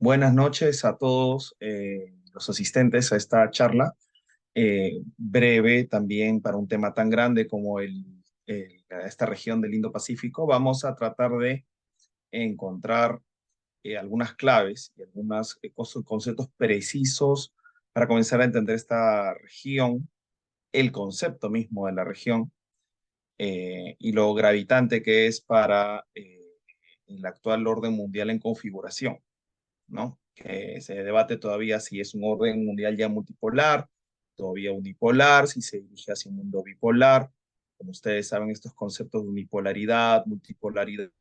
Buenas noches a todos los asistentes a esta charla, breve también para un tema tan grande como esta región del Indo-Pacífico. Vamos a tratar de encontrar algunas claves y algunos conceptos precisos para comenzar a entender esta región, el concepto mismo de la región y lo gravitante que es para el actual orden mundial en configuración, ¿no? Que se debate todavía si es un orden mundial ya multipolar, todavía unipolar, si se dirige hacia un mundo bipolar. Como ustedes saben, estos conceptos de unipolaridad, multipolaridad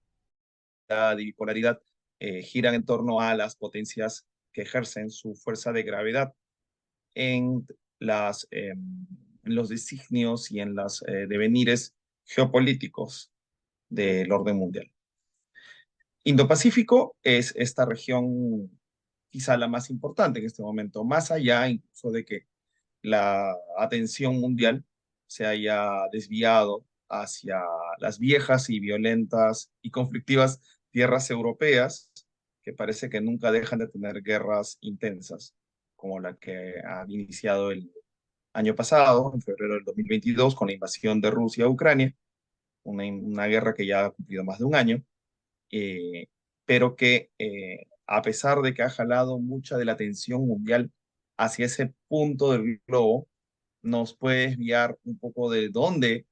y bipolaridad giran en torno a las potencias que ejercen su fuerza de gravedad en, en los designios y en los devenires geopolíticos del orden mundial. Indo-Pacífico es esta región quizá la más importante en este momento, más allá incluso de que la atención mundial se haya desviado hacia las viejas y violentas y conflictivas tierras europeas, que parece que nunca dejan de tener guerras intensas, como la que han iniciado el año pasado, en febrero del 2022, con la invasión de Rusia a Ucrania, una guerra que ya ha cumplido más de un año, eh, pero que a pesar de que ha jalado mucha de la atención mundial hacia ese punto del globo, nos puede desviar un poco de dónde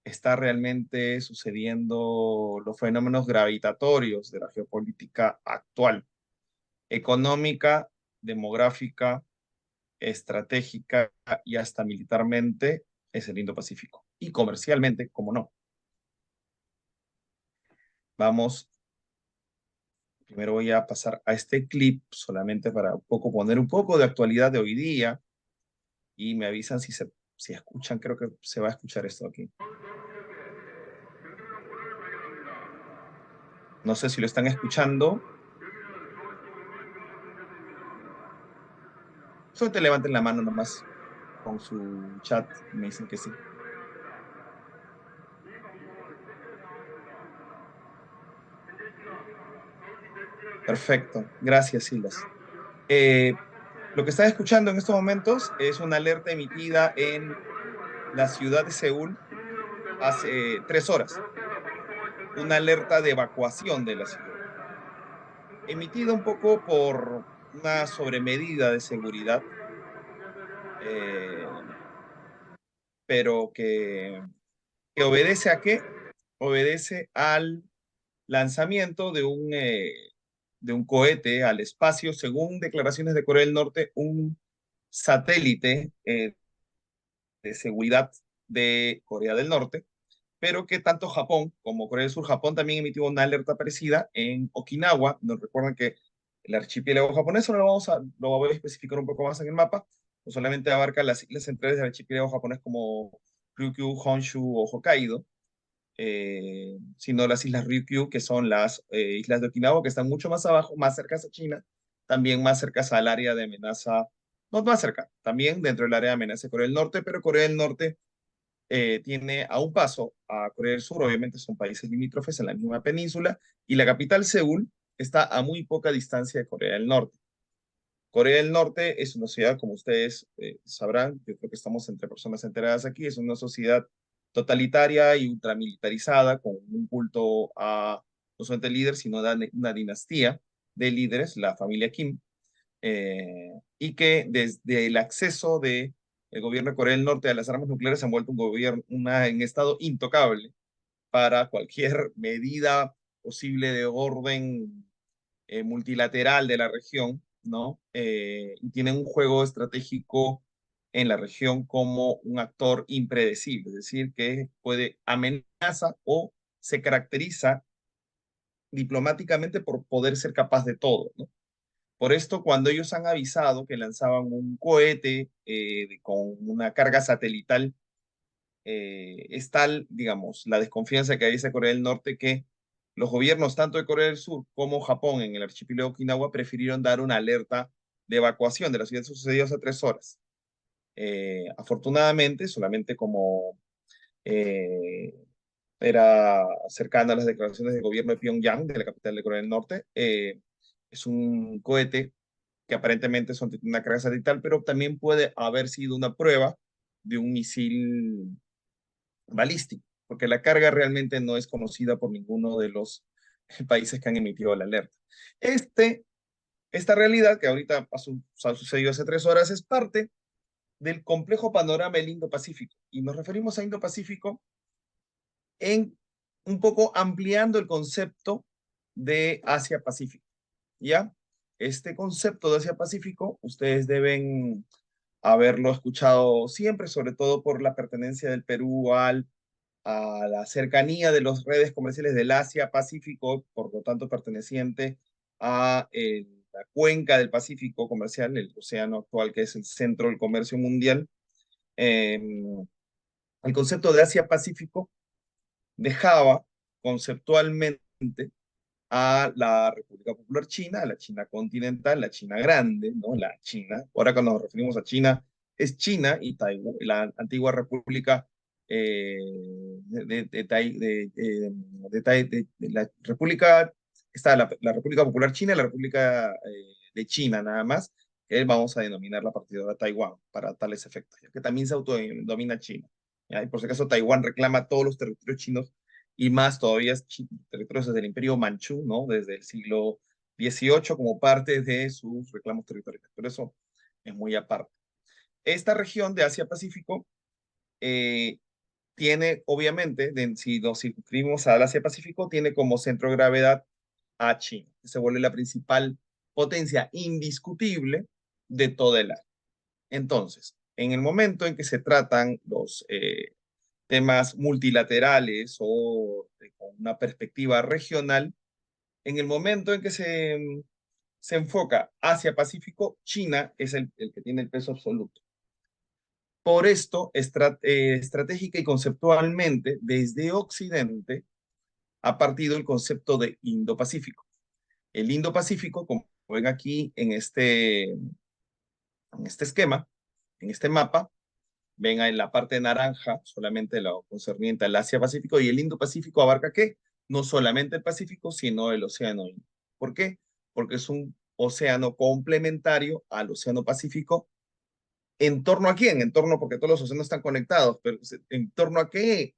está realmente sucediendo los fenómenos gravitatorios de la geopolítica actual, económica, demográfica, estratégica y hasta militarmente es el Indo-Pacífico. Y comercialmente, como no. Vamos. Primero voy a pasar a este clip solamente para un poco poner un poco de actualidad de hoy día y me avisan si escuchan, creo que se va a escuchar esto aquí. No sé si lo están escuchando. Solamente levanten la mano nomás con su chat y me dicen que sí. Perfecto. Gracias, Silas. Eh, lo que están escuchando en estos momentos es una alerta emitida en la ciudad de Seúl hace 3 horas. Una alerta de evacuación de la ciudad, emitida un poco por una sobremedida de seguridad, eh, pero que obedece a qué? Obedece al lanzamiento de un cohete al espacio, según declaraciones de Corea del Norte, un satélite de seguridad de Corea del Norte, pero que tanto Japón como Corea del Sur, Japón también emitió una alerta parecida en Okinawa. Nos recuerdan que el archipiélago japonés, ahora lo voy a especificar un poco más en el mapa, no solamente abarca las islas centrales del archipiélago japonés como Ryukyu, Honshu o Hokkaido, sino las islas Ryukyu, que son las islas de Okinawa, que están mucho más abajo, más cercas a China, también más cercas al área de amenaza, no más cerca, también dentro del área de amenaza de Corea del Norte, pero Corea del Norte tiene a un paso a Corea del Sur, obviamente son países limítrofes en la misma península, y la capital Seúl está a muy poca distancia de Corea del Norte. Corea del Norte es una sociedad, como ustedes sabrán, yo creo que estamos entre personas enteradas aquí, es una sociedad totalitaria y ultramilitarizada, con un culto a no solamente el líder, sino a una dinastía de líderes, la familia Kim, y que desde el acceso de el gobierno de Corea del Norte a las armas nucleares se ha vuelto un gobierno, en estado intocable para cualquier medida posible de orden multilateral de la región, ¿no? Y tienen un juego estratégico en la región como un actor impredecible, es decir, que puede amenaza o se caracteriza diplomáticamente por poder ser capaz de todo, ¿no? Por esto, cuando ellos han avisado que lanzaban un cohete con una carga satelital, es tal, digamos, la desconfianza que hay hacia Corea del Norte que los gobiernos tanto de Corea del Sur como Japón en el archipiélago de Okinawa prefirieron dar una alerta de evacuación de la ciudad. Eso sucedió hace 3 horas. Afortunadamente, solamente como eh, era cercana a las declaraciones del gobierno de Pyongyang, de la capital de Corea del Norte, Es un cohete que aparentemente tiene una carga satelital, pero también puede haber sido una prueba de un misil balístico, porque la carga realmente no es conocida por ninguno de los países que han emitido la alerta. Esta realidad que ahorita ha sucedido hace 3 horas es parte del complejo panorama del Indo-Pacífico. Y nos referimos a Indo-Pacífico en un poco ampliando el concepto de Asia-Pacífico. ¿Ya? Este concepto de Asia-Pacífico, ustedes deben haberlo escuchado siempre, sobre todo por la pertenencia del Perú a la cercanía de las redes comerciales del Asia-Pacífico, por lo tanto perteneciente a la cuenca del Pacífico comercial, el océano actual que es el centro del comercio mundial. Eh, el concepto de Asia-Pacífico dejaba conceptualmente a la República Popular China, a la China continental, la China grande, ¿no? La China. Ahora cuando nos referimos a China, es China y Taiwán, la antigua República eh, de la República, está la República Popular China y la República de China nada más, que vamos a denominarla a partir de ahora Taiwán para tales efectos, ya que también se autodomina China. ¿Ya? Y por si acaso Taiwán reclama todos los territorios chinos y más todavía territorios desde el Imperio Manchú, ¿no? Desde el siglo XVIII como parte de sus reclamos territoriales. Pero eso es muy aparte. Esta región de Asia-Pacífico eh, tiene, obviamente, si nos circunscribimos al Asia-Pacífico, tiene como centro de gravedad a China, que se vuelve la principal potencia indiscutible de toda el área. Entonces, en el momento en que se tratan los temas multilaterales o con una perspectiva regional, en el momento en que se enfoca hacia Pacífico, China es el que tiene el peso absoluto. Por esto, estratégica y conceptualmente, desde Occidente ha partido el concepto de Indo-Pacífico. El Indo-Pacífico, como ven aquí en este esquema, en este mapa, ven en la parte naranja solamente lo concerniente al Asia-Pacífico y el Indo-Pacífico abarca ¿qué? No solamente el Pacífico, sino el Océano Índico. ¿Por qué? Porque es un océano complementario al Océano Pacífico. ¿En torno a quién? En torno, porque todos los océanos están conectados, pero ¿en torno a qué?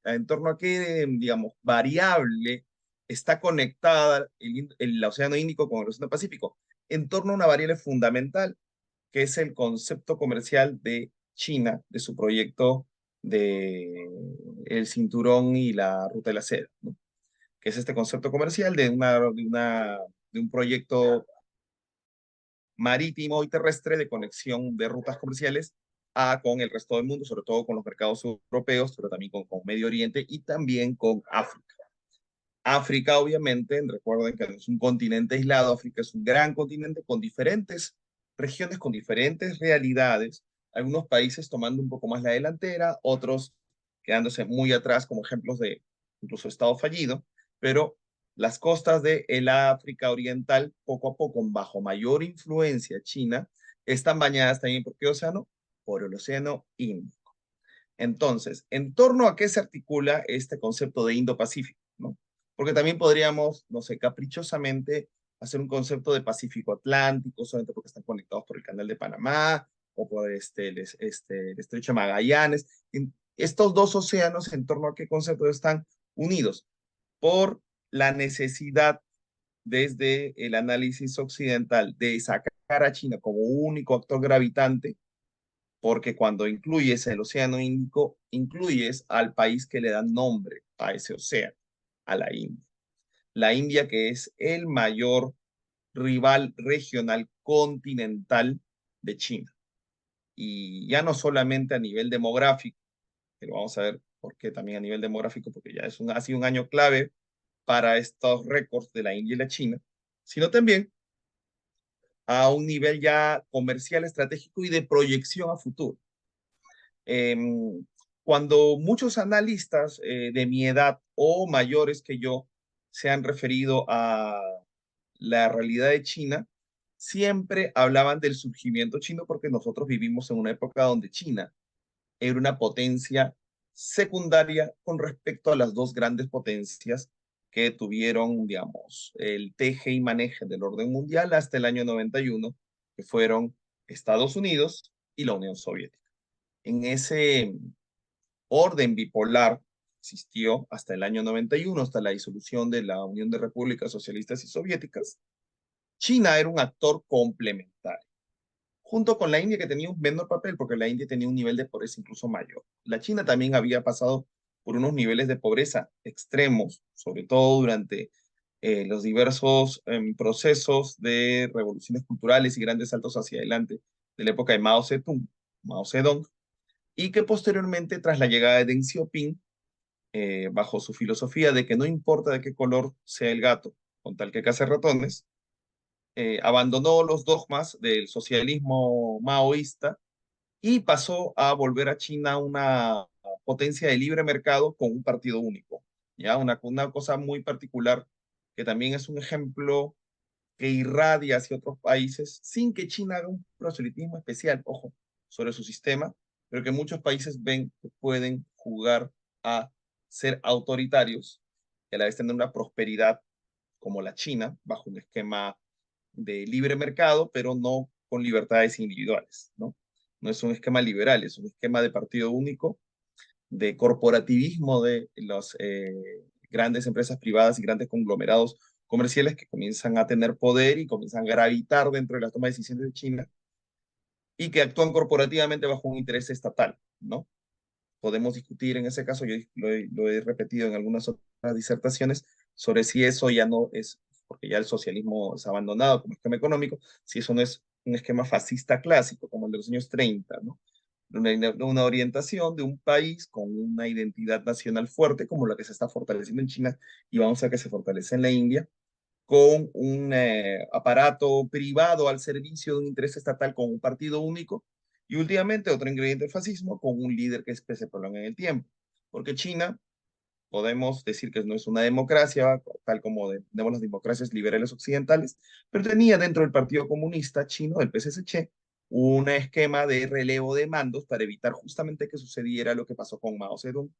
¿En torno a qué, digamos, variable está conectada el Océano Índico con el Océano Pacífico? En torno a una variable fundamental, que es el concepto comercial de China, de su proyecto de el cinturón y la ruta de la seda, ¿no? Que es este concepto comercial de un proyecto marítimo y terrestre de conexión de rutas comerciales con el resto del mundo, sobre todo con los mercados europeos, pero también con Medio Oriente y también con África. África, obviamente, recuerden que no es un continente aislado, África es un gran continente con diferentes regiones, con diferentes realidades, algunos países tomando un poco más la delantera, otros quedándose muy atrás como ejemplos de incluso Estado fallido, pero las costas de el África Oriental, poco a poco, bajo mayor influencia china, están bañadas también por qué océano? Por el Océano Índico. Entonces, ¿en torno a qué se articula este concepto de Indo-Pacífico? ¿No? Porque también podríamos, no sé, caprichosamente hacer un concepto de Pacífico Atlántico, solamente porque están conectados por el Canal de Panamá o por el Estrecho de Magallanes. Estos dos océanos, ¿en torno a qué concepto están unidos? Por la necesidad desde el análisis occidental de sacar a China como único actor gravitante porque cuando incluyes el Océano Índico, incluyes al país que le da nombre a ese océano, a la India. La India que es el mayor rival regional continental de China. Y ya no solamente a nivel demográfico, pero vamos a ver por qué también a nivel demográfico, porque ya ha sido un año clave para estos récords de la India y la China, sino también a un nivel ya comercial, estratégico y de proyección a futuro. Eh, Cuando muchos analistas de mi edad o mayores que yo se han referido a la realidad de China, siempre hablaban del surgimiento chino porque nosotros vivimos en una época donde China era una potencia secundaria con respecto a las dos grandes potencias que tuvieron, digamos, el teje y maneje del orden mundial hasta el año 91, que fueron Estados Unidos y la Unión Soviética. En ese orden bipolar existió hasta el año 91, hasta la disolución de la Unión de Repúblicas Socialistas y Soviéticas. China era un actor complementario, junto con la India, que tenía un menor papel porque la India tenía un nivel de pobreza incluso mayor. La China también había pasado por unos niveles de pobreza extremos, sobre todo durante los diversos procesos de revoluciones culturales y grandes saltos hacia adelante de la época de Mao Zedong, Mao Zedong, y que posteriormente, tras la llegada de Deng Xiaoping, bajo su filosofía de que no importa de qué color sea el gato, con tal que case ratones, abandonó los dogmas del socialismo maoísta y pasó a volver a China una potencia de libre mercado con un partido único. ¿Ya? Una cosa muy particular que también es un ejemplo que irradia hacia otros países sin que China haga un proselitismo especial, ojo, sobre su sistema, pero que muchos países ven que pueden jugar a ser autoritarios y a la vez tener una prosperidad como la China, bajo un esquema de libre mercado, pero no con libertades individuales, ¿no? No es un esquema liberal, es un esquema de partido único, de corporativismo de las grandes empresas privadas y grandes conglomerados comerciales que comienzan a tener poder y comienzan a gravitar dentro de la toma de decisiones de China y que actúan corporativamente bajo un interés estatal, ¿no? Podemos discutir en ese caso, yo lo he repetido en algunas otras disertaciones, sobre si eso ya no es, porque ya el socialismo es abandonado como esquema económico, si eso no es un esquema fascista clásico, como el de los años 30, ¿no? Una orientación de un país con una identidad nacional fuerte, como la que se está fortaleciendo en China, y vamos a ver que se fortalece en la India, con un aparato privado al servicio de un interés estatal con un partido único, y últimamente otro ingrediente del fascismo con un líder que se prolonga en el tiempo. Porque China, podemos decir que no es una democracia, tal como tenemos las democracias liberales occidentales, pero tenía dentro del Partido Comunista Chino, el PSC, un esquema de relevo de mandos para evitar justamente que sucediera lo que pasó con Mao Zedong,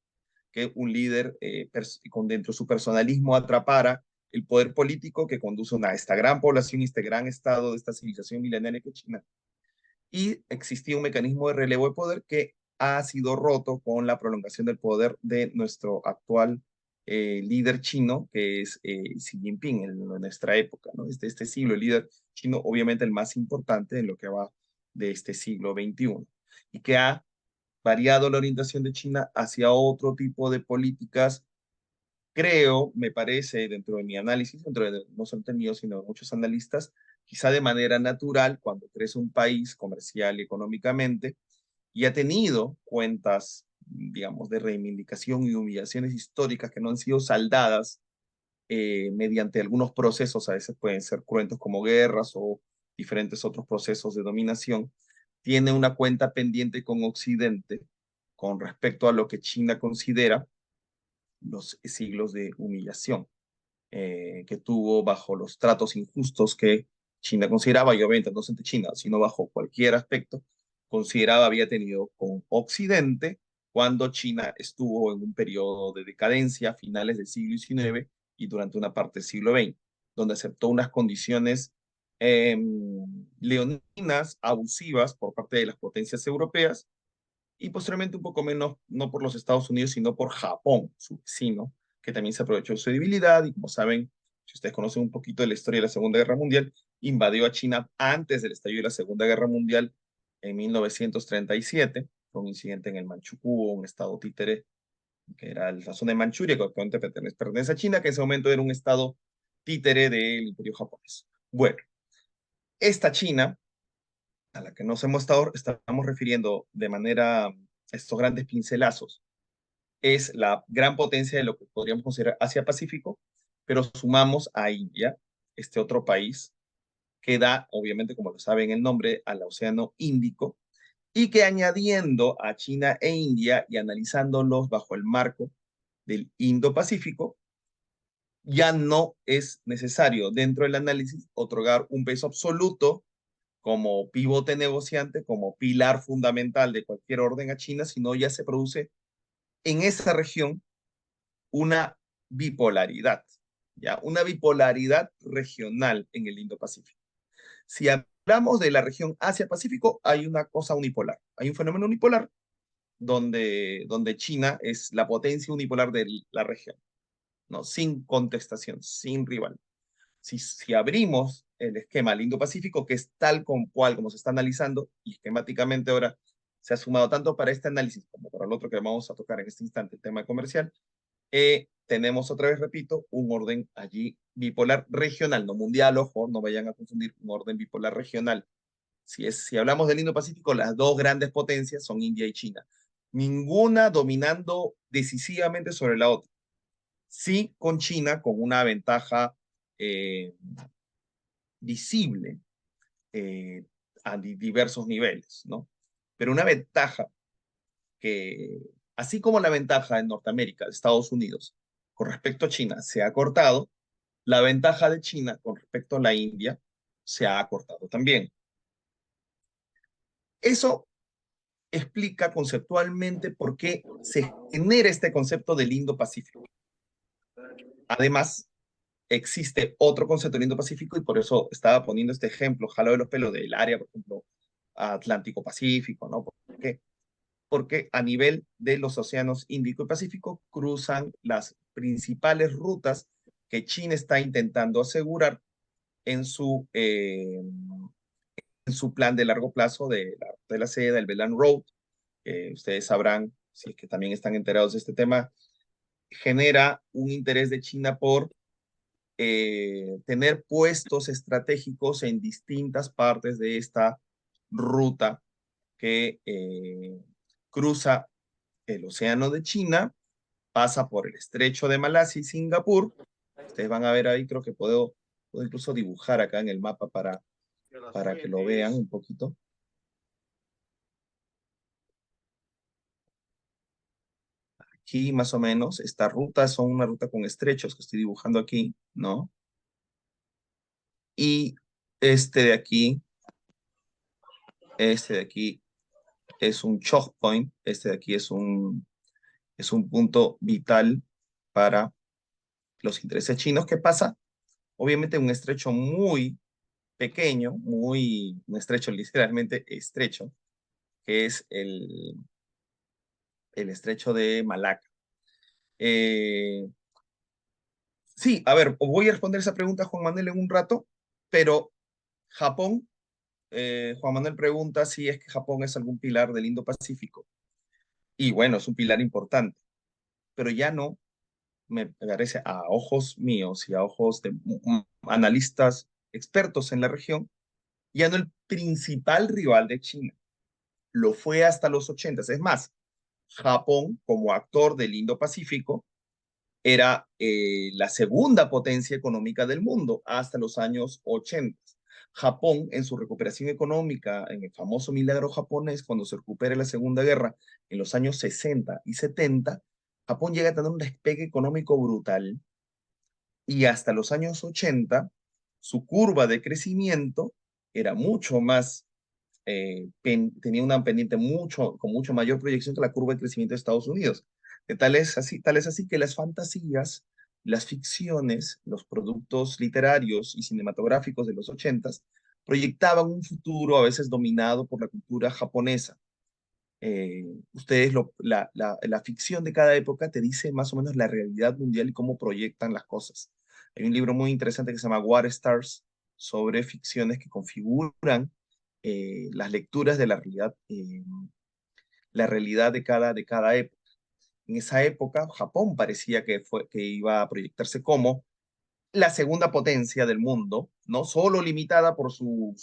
que un líder con dentro de su personalismo atrapara el poder político que conduce a esta gran población y este gran estado de esta civilización milenaria que es China. Y existía un mecanismo de relevo de poder que ha sido roto con la prolongación del poder de nuestro actual líder chino, que es Xi Jinping en nuestra época, ¿no? Este siglo, el líder chino, obviamente el más importante en lo que va de este siglo XXI, y que ha variado la orientación de China hacia otro tipo de políticas. Creo, me parece, dentro de mi análisis, dentro de no solamente el mío, sino de muchos analistas, quizá de manera natural, cuando crece un país comercial y económicamente, y ha tenido cuentas, digamos, de reivindicación y humillaciones históricas que no han sido saldadas mediante algunos procesos, a veces pueden ser cruentos como guerras o diferentes otros procesos de dominación, tiene una cuenta pendiente con Occidente con respecto a lo que China considera los siglos de humillación que tuvo bajo los tratos injustos que China consideraba, y obviamente no solamente China, sino bajo cualquier aspecto, consideraba había tenido con Occidente cuando China estuvo en un periodo de decadencia a finales del siglo XIX y durante una parte del siglo XX, donde aceptó unas condiciones eh, leoninas, abusivas por parte de las potencias europeas, y posteriormente un poco menos, no por los Estados Unidos, sino por Japón, su vecino, que también se aprovechó de su debilidad y como saben, si ustedes conocen un poquito de la historia de la Segunda Guerra Mundial, invadió a China antes del estallido de la Segunda Guerra Mundial en 1937, fue un incidente en el Manchukuo, un estado títere que era la zona de Manchuria, que actualmente pertenece a China, que en ese momento era un estado títere del Imperio japonés. Bueno, esta China a la que nos estamos refiriendo de manera, estos grandes pincelazos, es la gran potencia de lo que podríamos considerar Asia-Pacífico, pero sumamos a India, este otro país, que da, obviamente, como lo saben el nombre, al Océano Índico, y que añadiendo a China e India y analizándolos bajo el marco del Indo-Pacífico, ya no es necesario dentro del análisis otorgar un peso absoluto como pivote negociante, como pilar fundamental de cualquier orden a China, sino ya se produce en esa región una bipolaridad. ¿ya? Una bipolaridad regional en el Indo-Pacífico. Si hablamos de la región Asia-Pacífico, hay una cosa unipolar, hay un fenómeno unipolar donde China es la potencia unipolar de la región, ¿no? Sin contestación, sin rival. Si abrimos el esquema al Indo-Pacífico, que es tal cual como se está analizando, y esquemáticamente ahora se ha sumado tanto para este análisis como para el otro que vamos a tocar en este instante, el tema comercial, tenemos otra vez, repito, un orden allí bipolar regional, no mundial, ojo, no vayan a confundir, un orden bipolar regional. Si hablamos del Indo-Pacífico, las dos grandes potencias son India y China, ninguna dominando decisivamente sobre la otra. Sí, con China, con una ventaja eh, visible eh, a diversos niveles, ¿no? Pero una ventaja que, así como la ventaja en Norteamérica de Estados Unidos con respecto a China se ha cortado, la ventaja de China con respecto a la India se ha acortado también. Eso explica conceptualmente por qué se genera este concepto del Indo-Pacífico. Además, existe otro concepto del Indo-Pacífico y por eso estaba poniendo este ejemplo, jalo de los pelos del área, por ejemplo, Atlántico-Pacífico, ¿no? ¿Por qué? Porque a nivel de los océanos Índico y Pacífico cruzan las principales rutas que China está intentando asegurar en su plan de largo plazo de la seda, el Belt and Road. Ustedes sabrán, si es que también están enterados de este tema, genera un interés de China por tener puestos estratégicos en distintas partes de esta ruta que cruza el océano de China, pasa por el estrecho de Malasia y Singapur. Ustedes van a ver ahí, creo que puedo incluso dibujar acá en el mapa para que lo vean un poquito. Aquí más o menos, esta ruta son una ruta con estrechos que estoy dibujando aquí, ¿no? Y este de aquí, este de aquí es un choke point, este de aquí es un punto vital para los intereses chinos. ¿Qué pasa? Obviamente un estrecho muy pequeño, un estrecho literalmente estrecho, que es el estrecho de Malaca. Eh, sí, a ver, voy a responder esa pregunta, Juan Manuel, en un rato, pero Japón, Juan Manuel pregunta si es que Japón es algún pilar del Indo-Pacífico. Y bueno, es un pilar importante, pero ya no, me parece, a ojos míos y a ojos de analistas expertos en la región, ya no el principal rival de China. Lo fue hasta los 80. Es más, Japón, como actor del Indo-Pacífico, era la segunda potencia económica del mundo hasta los años 80. Japón, en su recuperación económica, en el famoso milagro japonés, cuando se recupera la Segunda Guerra en los años 60 y 70, Japón llega a tener un despegue económico brutal y hasta los años 80 su curva de crecimiento era mucho más, tenía una pendiente con mucho mayor proyección que la curva de crecimiento de Estados Unidos. Tal es así que las fantasías, las ficciones, los productos literarios y cinematográficos de los 80 proyectaban un futuro a veces dominado por la cultura japonesa. La ficción de cada época te dice más o menos la realidad mundial y cómo proyectan las cosas. Hay un libro muy interesante que se llama War Stars sobre ficciones que configuran las lecturas de la realidad de cada época. En esa época, Japón parecía que iba a proyectarse como la segunda potencia del mundo, no solo limitada por su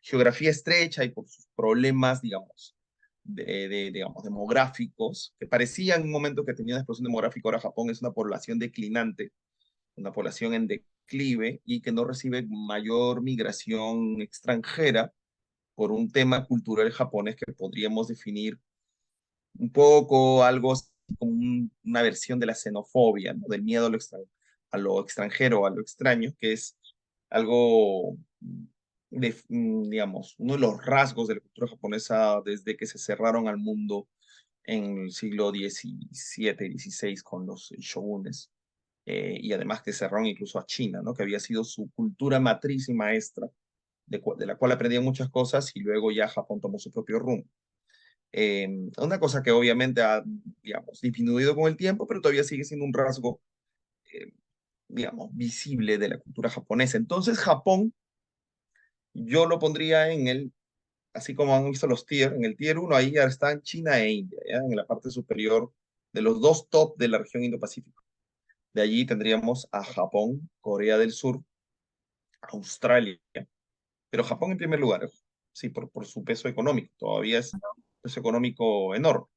geografía estrecha y por sus problemas, digamos, digamos, demográficos, que parecía en un momento que tenía una explosión demográfica. Ahora Japón es una población declinante, una población en declive y que no recibe mayor migración extranjera por un tema cultural japonés que podríamos definir un poco algo así como una versión de la xenofobia, ¿no? Del miedo a lo extranjero, a lo extraño, que es algo, digamos, uno de los rasgos de la cultura japonesa desde que se cerraron al mundo en el siglo XVII y XVI con los shogunes. y además que cerraron incluso a China, ¿no? Que había sido su cultura matriz y maestra, de la cual aprendían muchas cosas y luego ya Japón tomó su propio rumbo. Una cosa que obviamente ha, digamos, disminuido con el tiempo, pero todavía sigue siendo un rasgo, eh, digamos, visible de la cultura japonesa. Entonces, Japón, yo lo pondría en el, así como han visto los tier, en el tier uno ahí ya están China e India, ¿ya? En la parte superior de los dos top de la región Indo-Pacífico. De allí tendríamos a Japón, Corea del Sur, Australia, pero Japón en primer lugar, sí, por su peso económico, todavía es un peso económico enorme,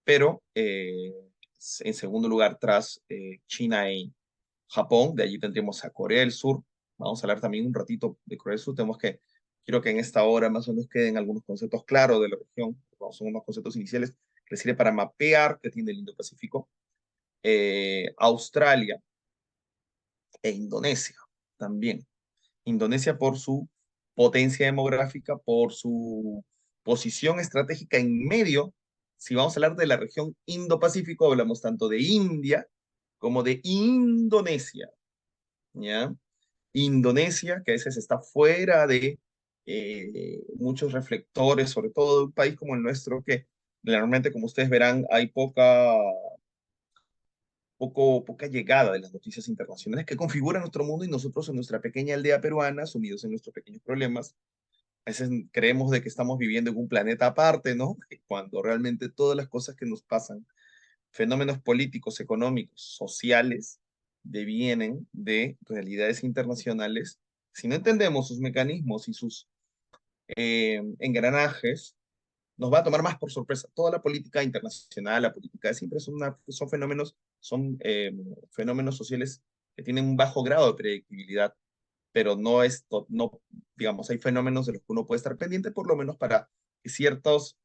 pero en segundo lugar tras China e Japón, de allí tendríamos a Corea del Sur. Vamos a hablar también un ratito de Corea del Sur. Quiero que en esta hora más o menos queden algunos conceptos claros de la región. Son unos conceptos iniciales que sirve para mapear que tiene el Indo-Pacífico. Australia e Indonesia también. Indonesia por su potencia demográfica, por su posición estratégica en medio. Si vamos a hablar de la región Indo-Pacífico, hablamos tanto de India como de Indonesia, ¿ya? Indonesia, que a veces está fuera de muchos reflectores, sobre todo de un país como el nuestro, que realmente, como ustedes verán, hay poca llegada de las noticias internacionales que configuran nuestro mundo y nosotros en nuestra pequeña aldea peruana, sumidos en nuestros pequeños problemas, a veces creemos de que estamos viviendo en un planeta aparte, ¿no? Cuando realmente todas las cosas que nos pasan, fenómenos políticos, económicos, sociales, devienen de realidades internacionales. Si no entendemos sus mecanismos y sus engranajes, nos va a tomar más por sorpresa. Toda la política internacional, la política de siempre son fenómenos sociales que tienen un bajo grado de predictibilidad, pero no, digamos, hay fenómenos de los que uno puede estar pendiente, por lo menos para que ciertas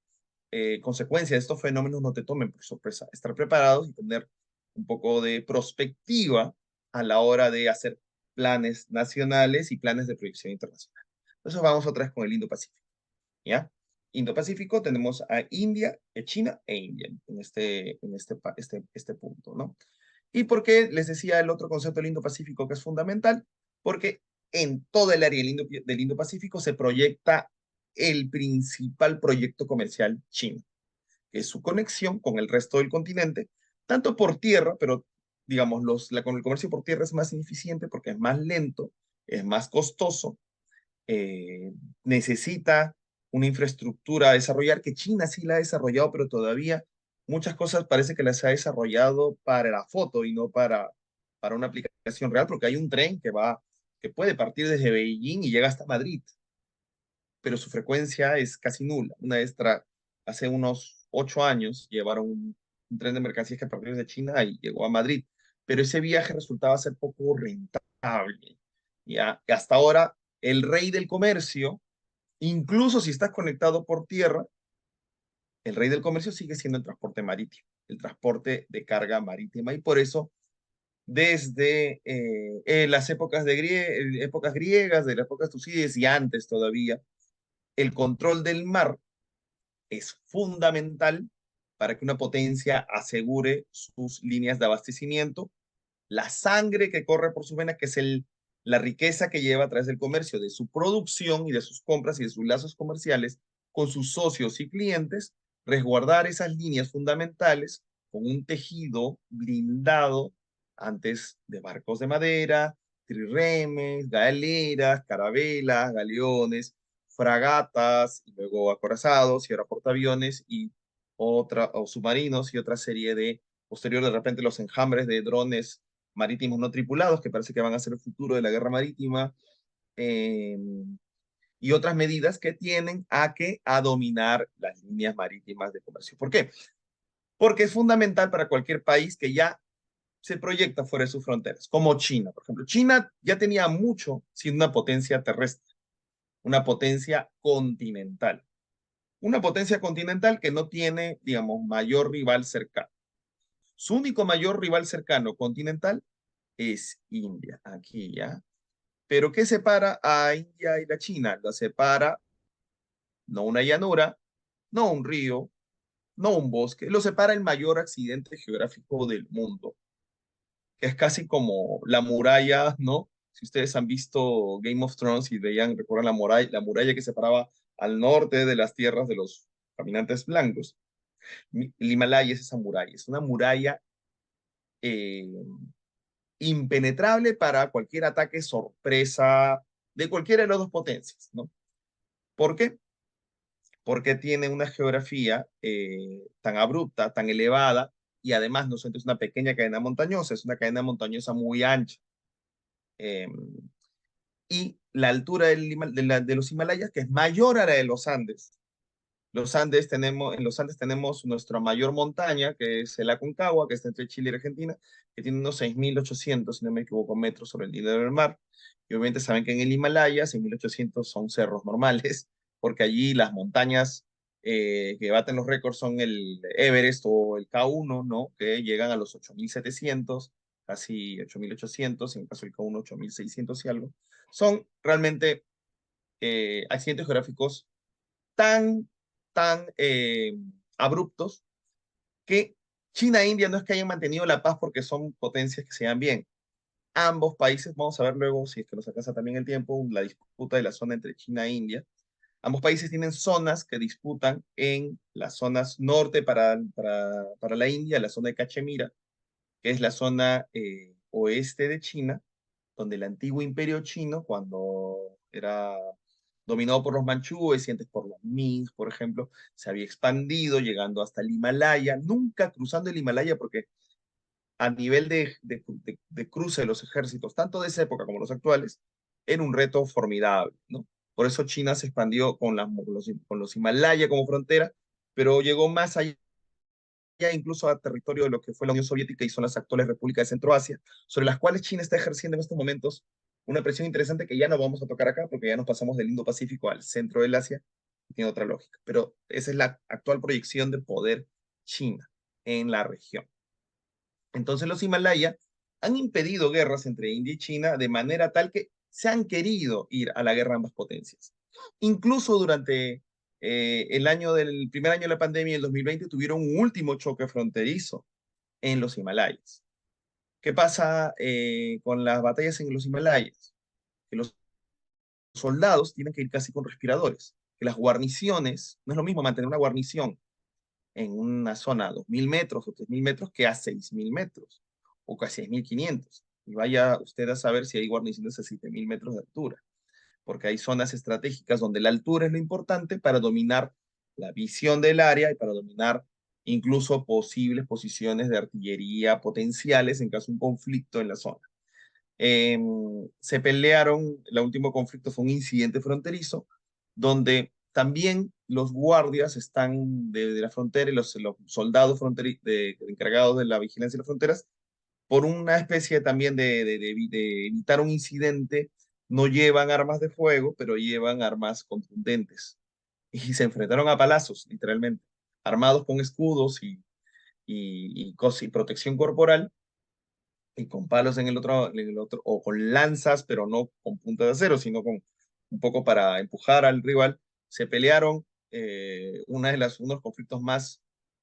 consecuencias de estos fenómenos no te tomen por sorpresa. Estar preparados y tener un poco de prospectiva a la hora de hacer planes nacionales y planes de proyección internacional. Entonces vamos otra vez con el Indo-Pacífico, ¿ya? Indo-Pacífico tenemos a India, China e India en este punto, ¿no? ¿Y por qué les decía el otro concepto del Indo-Pacífico que es fundamental? Porque en toda el área del Indo-Pacífico se proyecta el principal proyecto comercial chino, que es su conexión con el resto del continente, tanto por tierra, pero digamos, con el comercio por tierra es más ineficiente porque es más lento, es más costoso, eh, necesita una infraestructura a desarrollar, que China sí la ha desarrollado, pero todavía muchas cosas parece que las ha desarrollado para la foto y no para una aplicación real, porque hay un tren que puede partir desde Beijing y llega hasta Madrid, pero su frecuencia es casi nula. Hace unos 8 años llevaron un tren de mercancías que partió desde China y llegó a Madrid, pero ese viaje resultaba ser poco rentable. ¿Ya? Y hasta ahora, el rey del comercio, incluso si estás conectado por tierra, el rey del comercio sigue siendo el transporte marítimo, el transporte de carga marítima, y por eso desde las épocas griegas, de las épocas Tucídides y antes todavía, el control del mar es fundamental para que una potencia asegure sus líneas de abastecimiento, la sangre que corre por sus venas, que es la riqueza que lleva a través del comercio, de su producción y de sus compras y de sus lazos comerciales con sus socios y clientes, resguardar esas líneas fundamentales con un tejido blindado antes de barcos de madera, trirremes, galeras, carabelas, galeones, fragatas, y luego acorazados y ahora portaaviones o submarinos y otra serie posterior de repente los enjambres de drones marítimos no tripulados, que parece que van a ser el futuro de la guerra marítima, eh, y otras medidas que tienen a dominar las líneas marítimas de comercio. ¿Por qué? Porque es fundamental para cualquier país que ya se proyecta fuera de sus fronteras, como China, por ejemplo. China ya tenía mucho sin una potencia terrestre, una potencia continental. Una potencia continental que no tiene, digamos, mayor rival cercano. Su único mayor rival cercano continental es India, aquí ya. Pero ¿qué separa a India y la China? La separa no una llanura, no un río, no un bosque, lo separa el mayor accidente geográfico del mundo, que es casi como la muralla, ¿no? Si ustedes han visto Game of Thrones y veían, recuerdan la muralla que separaba al norte de las tierras de los caminantes blancos. El Himalaya es esa muralla, es una muralla eh, impenetrable para cualquier ataque sorpresa de cualquiera de las dos potencias, ¿no? ¿Por qué? Porque tiene una geografía tan abrupta, tan elevada, y además no solamente es una pequeña cadena montañosa, es una cadena montañosa muy ancha. Eh, y la altura de los Himalayas, que es mayor a la de los Andes. En los Andes tenemos nuestra mayor montaña, que es el Aconcagua, que está entre Chile y Argentina, que tiene unos 6.800 si no me equivoco, metros sobre el nivel del mar. Y obviamente saben que en el Himalaya 6.800 son cerros normales, porque allí las montañas que baten los récords son el Everest o el K1, ¿no? Que llegan a los 8.700, casi 8.800, en el caso del K1 8.600 y algo. Son realmente accidentes geográficos tan, tan abruptos que China e India no es que hayan mantenido la paz porque son potencias que se dan bien. Ambos países, vamos a ver luego, si es que nos alcanza también el tiempo, la disputa de la zona entre China e India. Ambos países tienen zonas que disputan en las zonas norte para la India, la zona de Cachemira, que es la zona oeste de China, donde el antiguo imperio chino, cuando era dominado por los manchúes y antes por los Ming, por ejemplo, se había expandido, llegando hasta el Himalaya, nunca cruzando el Himalaya, porque a nivel de cruce de los ejércitos, tanto de esa época como los actuales, era un reto formidable, ¿no? Por eso China se expandió con los Himalaya como frontera, pero llegó más allá incluso a territorio de lo que fue la Unión Soviética y son las actuales repúblicas de Centroasia, sobre las cuales China está ejerciendo en estos momentos una presión interesante que ya no vamos a tocar acá porque ya nos pasamos del Indo-Pacífico al centro del Asia y tiene otra lógica. Pero esa es la actual proyección de poder China en la región. Entonces los Himalaya han impedido guerras entre India y China de manera tal que se han querido ir a la guerra ambas potencias. Incluso durante el primer año de la pandemia, el 2020, tuvieron un último choque fronterizo en los Himalayas. ¿Qué pasa con las batallas en los Himalayas? Que los soldados tienen que ir casi con respiradores, que las guarniciones, no es lo mismo mantener una guarnición en una zona a 2.000 metros o 3.000 metros que a 6.000 metros o casi 6.500. Y vaya usted a saber si hay guarniciones a 7.000 metros de altura, porque hay zonas estratégicas donde la altura es lo importante para dominar la visión del área y para dominar incluso posibles posiciones de artillería potenciales en caso de un conflicto en la zona. Eh, Se pelearon, el último conflicto fue un incidente fronterizo, donde también los guardias están de la frontera y los soldados encargados de la vigilancia de las fronteras, por una especie también de evitar un incidente, no llevan armas de fuego, pero llevan armas contundentes. Y se enfrentaron a palazos, literalmente, armados con escudos y protección corporal y con palos en el otro, o con lanzas, pero no con punta de acero, sino con un poco para empujar al rival, se pelearon uno de los conflictos más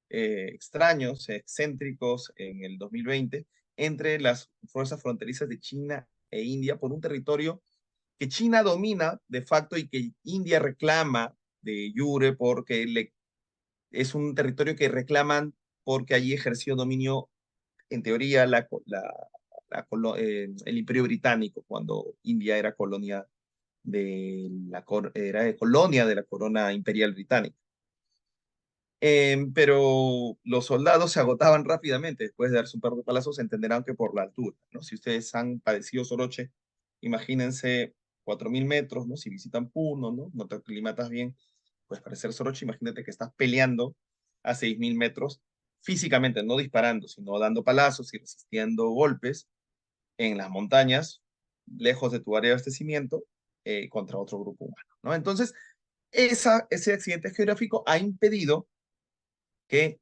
extraños, excéntricos en el 2020, entre las fuerzas fronterizas de China e India por un territorio que China domina de facto y que India reclama de jure porque es un territorio que reclaman porque allí ejerció dominio en teoría, el Imperio Británico, cuando India era colonia era colonia de la corona imperial británica. Pero los soldados se agotaban rápidamente después de darse un par de palazos, entenderán que por la altura, ¿no? Si ustedes han padecido soroche, imagínense 4.000 metros, ¿no? Si visitan Puno, ¿no? No te aclimatas bien, pues para ser soroche, imagínate que estás peleando a 6.000 metros físicamente, no disparando, sino dando palazos y resistiendo golpes en las montañas, lejos de tu área de abastecimiento, contra otro grupo humano, ¿no? Entonces, ese accidente geográfico ha impedido que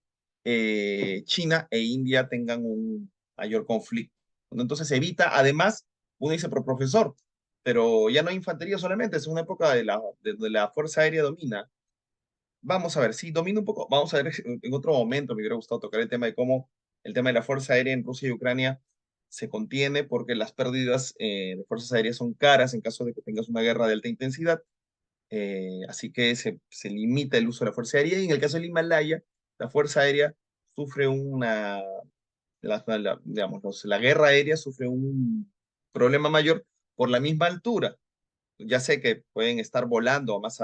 China e India tengan un mayor conflicto. Entonces se evita, además, uno dice, pero profesor, pero ya no hay infantería solamente, es una época de la Fuerza Aérea domina. Vamos a ver, sí, domina un poco, vamos a ver en otro momento, me hubiera gustado tocar el tema de cómo el tema de la Fuerza Aérea en Rusia y Ucrania se contiene porque las pérdidas de fuerzas aéreas son caras en caso de que tengas una guerra de alta intensidad. Así que se limita el uso de la fuerza aérea y en el caso del Himalaya, la fuerza aérea sufre digamos, la guerra aérea sufre un problema mayor por la misma altura. Ya sé que pueden estar volando a más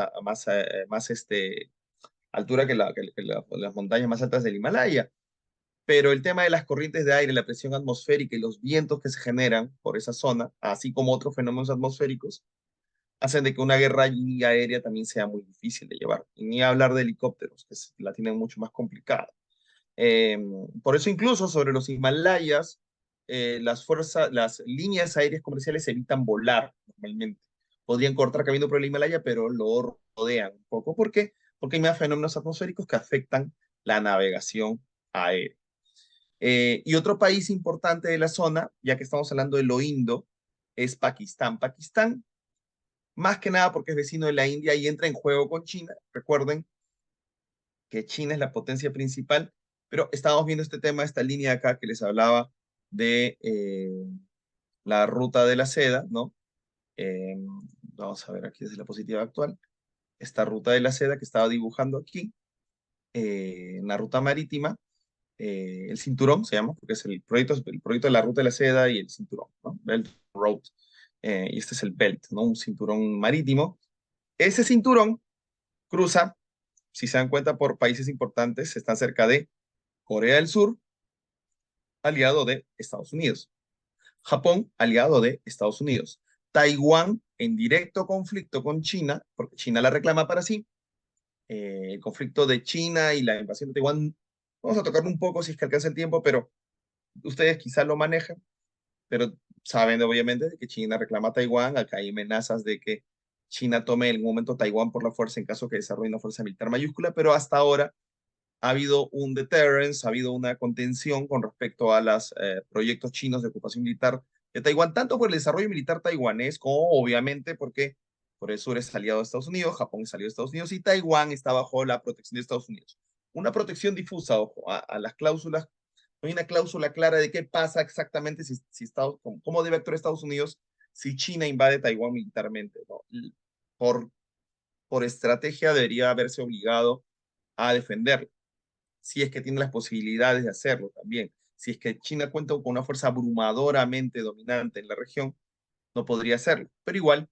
altura que las montañas más altas del Himalaya, pero el tema de las corrientes de aire, la presión atmosférica y los vientos que se generan por esa zona, así como otros fenómenos atmosféricos, hacen de que una guerra aérea también sea muy difícil de llevar. Y ni hablar de helicópteros, que la tienen mucho más complicada. Eh, por eso incluso sobre los Himalayas, las líneas aéreas comerciales evitan volar normalmente. Podrían cortar camino por el Himalaya, pero lo rodean un poco. ¿Por qué? Porque hay más fenómenos atmosféricos que afectan la navegación aérea. Y otro país importante de la zona, ya que estamos hablando de lo indo, es Pakistán. Pakistán, más que nada porque es vecino de la India y entra en juego con China. Recuerden que China es la potencia principal, pero estamos viendo este tema, esta línea acá que les hablaba de la ruta de la seda, ¿no? Eh, Vamos a ver aquí desde la positiva actual, esta ruta de la seda que estaba dibujando aquí, una ruta marítima, el cinturón se llama, porque es el proyecto de la ruta de la seda y el cinturón, ¿no? Belt Road. Y este es el belt, ¿no? Un cinturón marítimo. Ese cinturón cruza, si se dan cuenta, por países importantes, está cerca de Corea del Sur, aliado de Estados Unidos. Japón, aliado de Estados Unidos. Taiwán, en directo conflicto con China, porque China la reclama para sí. El conflicto de China y la invasión de Taiwán, vamos a tocarlo un poco si es que alcanza el tiempo, pero ustedes quizás lo manejan, pero saben obviamente de que China reclama a Taiwán. Acá hay amenazas de que China tome en algún momento Taiwán por la fuerza en caso que desarrolle una fuerza militar mayúscula, pero hasta ahora ha habido un deterrence, ha habido una contención con respecto a los proyectos chinos de ocupación militar de Taiwán, tanto por el desarrollo militar taiwanés como obviamente porque por el sur es aliado de Estados Unidos, Japón es aliado de Estados Unidos y Taiwán está bajo la protección de Estados Unidos. Una protección difusa, ojo, a las cláusulas. No hay una cláusula clara de qué pasa exactamente si Estados, cómo debe actuar Estados Unidos si China invade Taiwán militarmente, ¿no? Por, por estrategia debería haberse obligado a defenderlo si es que tiene las posibilidades de hacerlo también. Si es que China cuenta con una fuerza abrumadoramente dominante en la región, no podría hacerlo. Pero igual,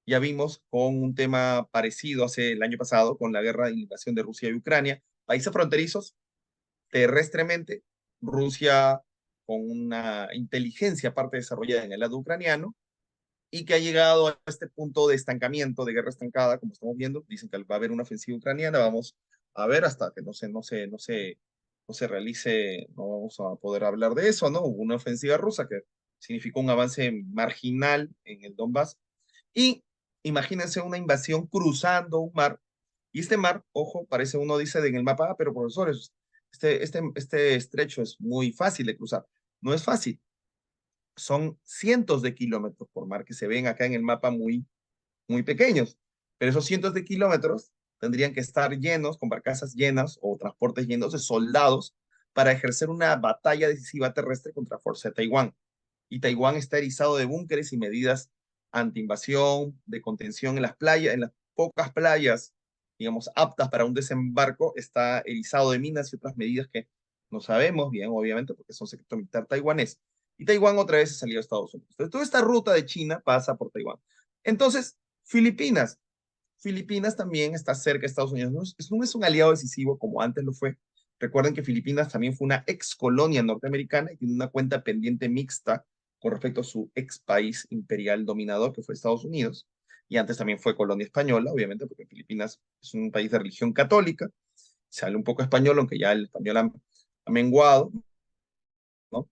ya vimos con un tema parecido hace el año pasado, con la guerra de invasión de Rusia y Ucrania, países fronterizos, terrestremente, Rusia con una inteligencia aparte desarrollada en el lado ucraniano, y que ha llegado a este punto de estancamiento, de guerra estancada, como estamos viendo. Dicen que va a haber una ofensiva ucraniana, vamos a ver hasta que no se realice, no vamos a poder hablar de eso, ¿no? Hubo una ofensiva rusa que significó un avance marginal en el Donbass. Y imagínense una invasión cruzando un mar, y este mar, ojo, parece uno dice en el mapa, pero profesores, este estrecho es muy fácil de cruzar. No es fácil, son cientos de kilómetros por mar que se ven acá en el mapa muy, muy pequeños, pero esos cientos de kilómetros tendrían que estar llenos, con barcazas llenas o transportes llenos de soldados para ejercer una batalla decisiva terrestre contra la fuerza de Taiwán. Y Taiwán está erizado de búnkeres y medidas anti-invasión, de contención en las playas, en las pocas playas, digamos, aptas para un desembarco, está erizado de minas y otras medidas que no sabemos bien, obviamente, porque son secreto militar taiwanés. Y Taiwán otra vez se salió de Estados Unidos. Entonces, toda esta ruta de China pasa por Taiwán. Entonces, Filipinas. Filipinas también está cerca de Estados Unidos. No es un aliado decisivo como antes lo fue. Recuerden que Filipinas también fue una ex colonia norteamericana y tiene una cuenta pendiente mixta con respecto a su ex país imperial dominador, que fue Estados Unidos. Y antes también fue colonia española, obviamente, porque Filipinas es un país de religión católica. Se habla un poco español, aunque ya el español ha menguado, ¿no?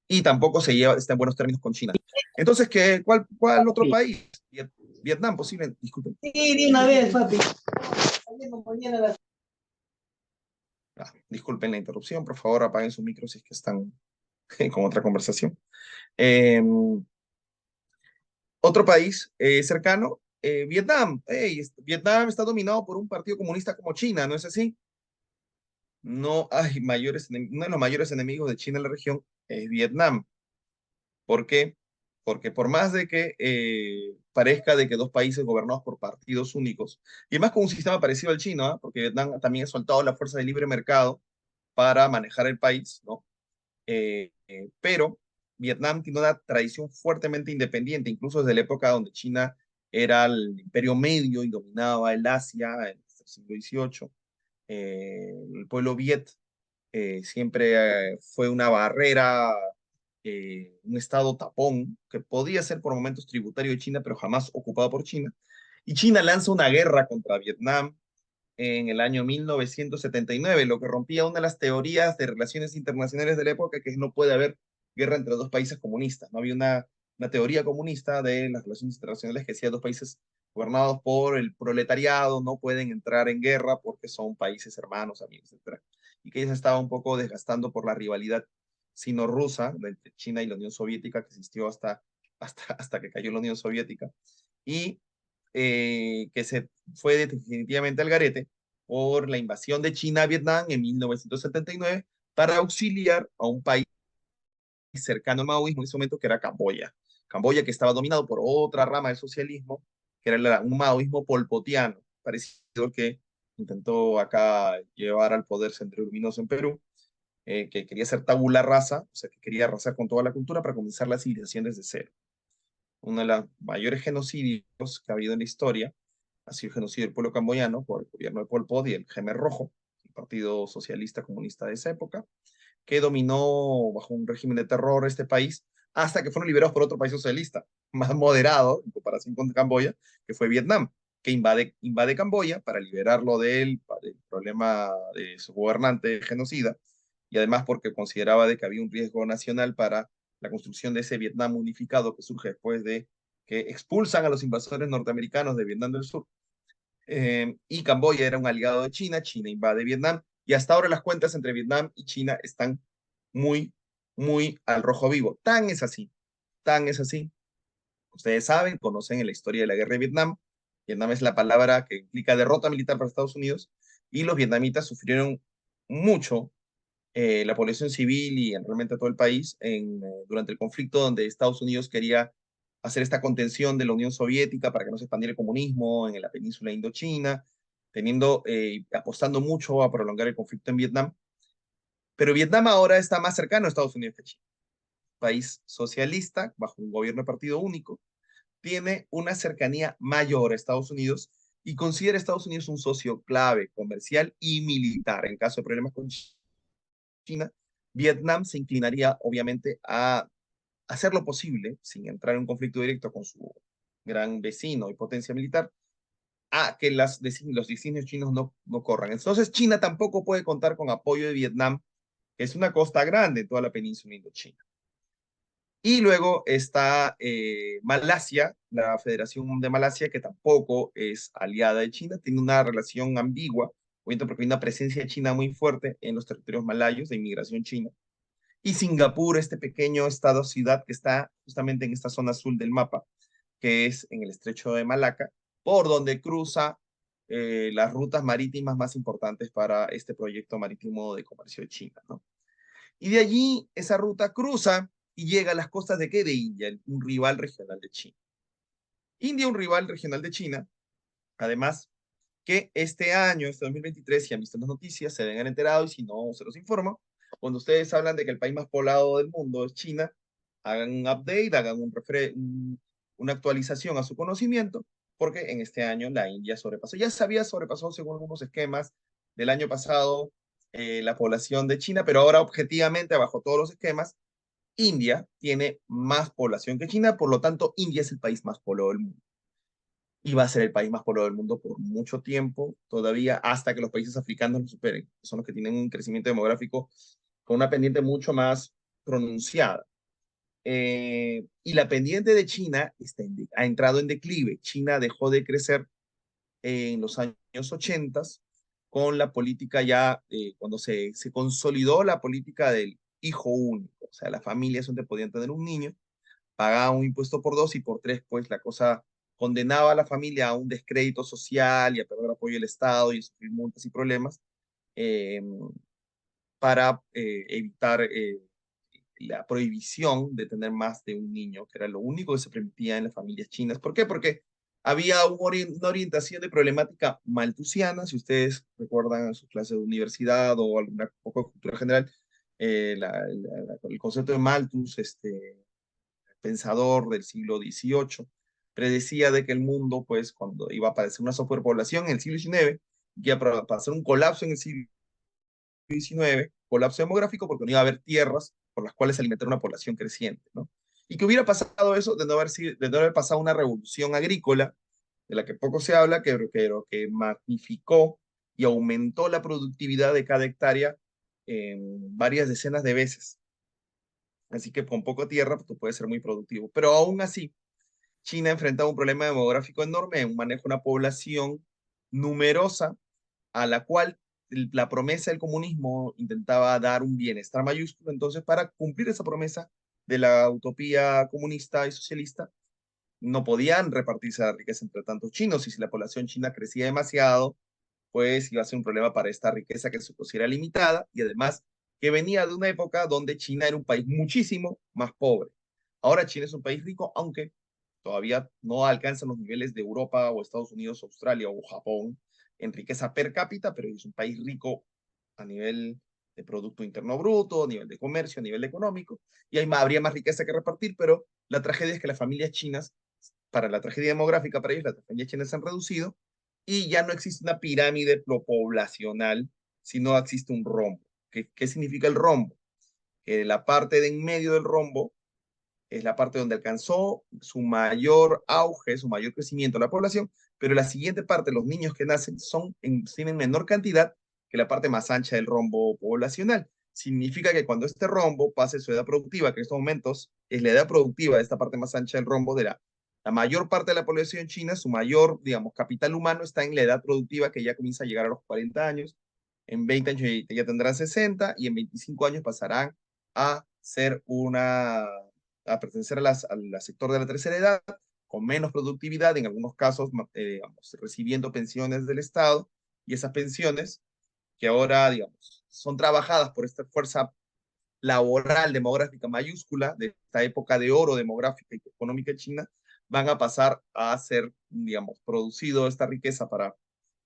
Y tampoco está en buenos términos con China. Entonces, ¿cuál otro Sí, país? Vietnam, posible, disculpen. de una vez, papi. Disculpen la interrupción, por favor, apaguen su micro si es que están con otra conversación. Eh, Otro país cercano, Vietnam. Hey, Vietnam está dominado por un partido comunista como China, ¿no es así? No hay uno de los mayores enemigos de China en la región es Vietnam. ¿Por qué? Porque por más de que parezca de que dos países gobernados por partidos únicos, y más con un sistema parecido al chino, ¿ah? Porque Vietnam también ha soltado la fuerza de libre mercado para manejar el país, ¿no? Pero Vietnam tiene una tradición fuertemente independiente, incluso desde la época donde China era el imperio medio y dominaba el Asia en el siglo XVIII. El pueblo Viet siempre fue una barrera, un estado tapón que podía ser por momentos tributario de China, pero jamás ocupado por China. Y China lanza una guerra contra Vietnam en el año 1979, lo que rompía una de las teorías de relaciones internacionales de la época, que es no puede haber guerra entre dos países comunistas. No había una teoría comunista de las relaciones internacionales que decía dos países gobernados por el proletariado no pueden entrar en guerra porque son países hermanos, amigos, etc. Y que ya se estaba un poco desgastando por la rivalidad sino-rusa entre China y la Unión Soviética que existió hasta que cayó la Unión Soviética. Y que se fue definitivamente al garete por la invasión de China a Vietnam en 1979 para auxiliar a un país cercano al maoísmo en ese momento que era Camboya. Camboya que estaba dominado por otra rama del socialismo, que era un maoísmo polpotiano, parecido al que intentó acá llevar al poder Sendero Luminoso en Perú, que quería ser tabula rasa, o sea, que quería arrasar con toda la cultura para comenzar la civilización desde cero. Uno de los mayores genocidios que ha habido en la historia ha sido el genocidio del pueblo camboyano por el gobierno de Pol Pot y el Khmer Rojo, el Partido Socialista Comunista de esa época, que dominó bajo un régimen de terror este país hasta que fueron liberados por otro país socialista, más moderado en comparación con Camboya, que fue Vietnam, que invade Camboya para liberarlo del problema de su gobernante genocida, y además porque consideraba de que había un riesgo nacional para la construcción de ese Vietnam unificado que surge después de que expulsan a los invasores norteamericanos de Vietnam del Sur. Y Camboya era un aliado de China, China invade Vietnam, y hasta ahora las cuentas entre Vietnam y China están muy, muy al rojo vivo. Tan es así. Ustedes saben, conocen la historia de la guerra de Vietnam. Vietnam es la palabra que implica derrota militar para Estados Unidos, y los vietnamitas sufrieron mucho, la población civil y realmente todo el país durante el conflicto donde Estados Unidos quería hacer esta contención de la Unión Soviética para que no se expandiera el comunismo en la península indochina, apostando mucho a prolongar el conflicto en Vietnam. Pero Vietnam ahora está más cercano a Estados Unidos que China. País socialista, bajo un gobierno de partido único, tiene una cercanía mayor a Estados Unidos y considera a Estados Unidos un socio clave comercial y militar en caso de problemas con China. Vietnam se inclinaría obviamente a hacer lo posible, sin entrar en un conflicto directo con su gran vecino y potencia militar, a que los designios chinos no corran. Entonces China tampoco puede contar con apoyo de Vietnam, que es una costa grande en toda la península indochina. Y luego está Malasia, la Federación de Malasia, que tampoco es aliada de China, tiene una relación ambigua, obviamente porque hay una presencia de China muy fuerte en los territorios malayos de inmigración china. Y Singapur, este pequeño estado-ciudad que está justamente en esta zona azul del mapa, que es en el estrecho de Malaca, por donde cruza las rutas marítimas más importantes para este proyecto marítimo de comercio de China, ¿no? Y de allí esa ruta cruza y llega a las costas de qué? De India, un rival regional de China. India, un rival regional de China, además que este año, este 2023, si han visto las noticias, se deben haber enterado y si no, se los informo. Cuando ustedes hablan de que el país más poblado del mundo es China, hagan un update, hagan una actualización a su conocimiento, porque en este año la India sobrepasó. Ya se había sobrepasado según algunos esquemas del año pasado la población de China, pero ahora objetivamente, bajo todos los esquemas, India tiene más población que China, por lo tanto, India es el país más poblado del mundo y va a ser el país más poblado del mundo por mucho tiempo, todavía hasta que los países africanos lo superen, que son los que tienen un crecimiento demográfico con una pendiente mucho más pronunciada. Y la pendiente de China ha entrado en declive. China dejó de crecer en los años 80 con la política ya, cuando se consolidó la política del hijo único, o sea, las familias donde podían tener un niño, pagaba un impuesto por dos y por tres, pues la cosa condenaba a la familia a un descrédito social y a perder apoyo del Estado y a sufrir multas y problemas, eh, para evitar la prohibición de tener más de un niño, que era lo único que se permitía en las familias chinas. ¿Por qué? Porque había una orientación de problemática maltusiana, si ustedes recuerdan en sus clases de universidad o alguna poco de cultura general, el concepto de Malthus, pensador del siglo XVIII, predecía de que el mundo, pues, cuando iba a aparecer una superpoblación en el siglo XIX, que iba a pasar un colapso en el siglo XIX, colapso demográfico, porque no iba a haber tierras por las cuales alimentar una población creciente, ¿no? Y que hubiera pasado eso de no haber pasado una revolución agrícola, de la que poco se habla, que magnificó y aumentó la productividad de cada hectárea en varias decenas de veces. Así que con poca tierra pues, tú puedes ser muy productivo. Pero aún así, China enfrentaba un problema demográfico enorme, un manejo de una población numerosa a la cual la promesa del comunismo intentaba dar un bienestar mayúsculo. Entonces, para cumplir esa promesa de la utopía comunista y socialista, no podían repartirse la riqueza entre tantos chinos, y si la población china crecía demasiado, pues iba a ser un problema para esta riqueza que se considera limitada, y además que venía de una época donde China era un país muchísimo más pobre. Ahora China es un país rico, aunque todavía no alcanza los niveles de Europa o Estados Unidos, Australia o Japón en riqueza per cápita, pero es un país rico a nivel de Producto Interno Bruto, a nivel de comercio, a nivel económico, y habría más riqueza que repartir, pero la tragedia es que las familias chinas, para la tragedia demográfica para ellos, las familias chinas se han reducido y ya no existe una pirámide poblacional, sino existe un rombo. ¿Qué significa el rombo? Que la parte de en medio del rombo es la parte donde alcanzó su mayor auge, su mayor crecimiento la población, pero la siguiente parte, los niños que nacen, tienen menor cantidad que la parte más ancha del rombo poblacional. Significa que cuando este rombo pase su edad productiva, que en estos momentos es la edad productiva de esta parte más ancha del rombo de la mayor parte de la población china, su mayor, digamos, capital humano está en la edad productiva que ya comienza a llegar a los 40 años. En 20 años ya tendrán 60 y en 25 años pasarán a ser a pertenecer al sector de la tercera edad, con menos productividad, en algunos casos, digamos, recibiendo pensiones del Estado, y esas pensiones, que ahora, digamos, son trabajadas por esta fuerza laboral demográfica mayúscula de esta época de oro demográfica y económica china, van a pasar a ser, digamos, producido esta riqueza para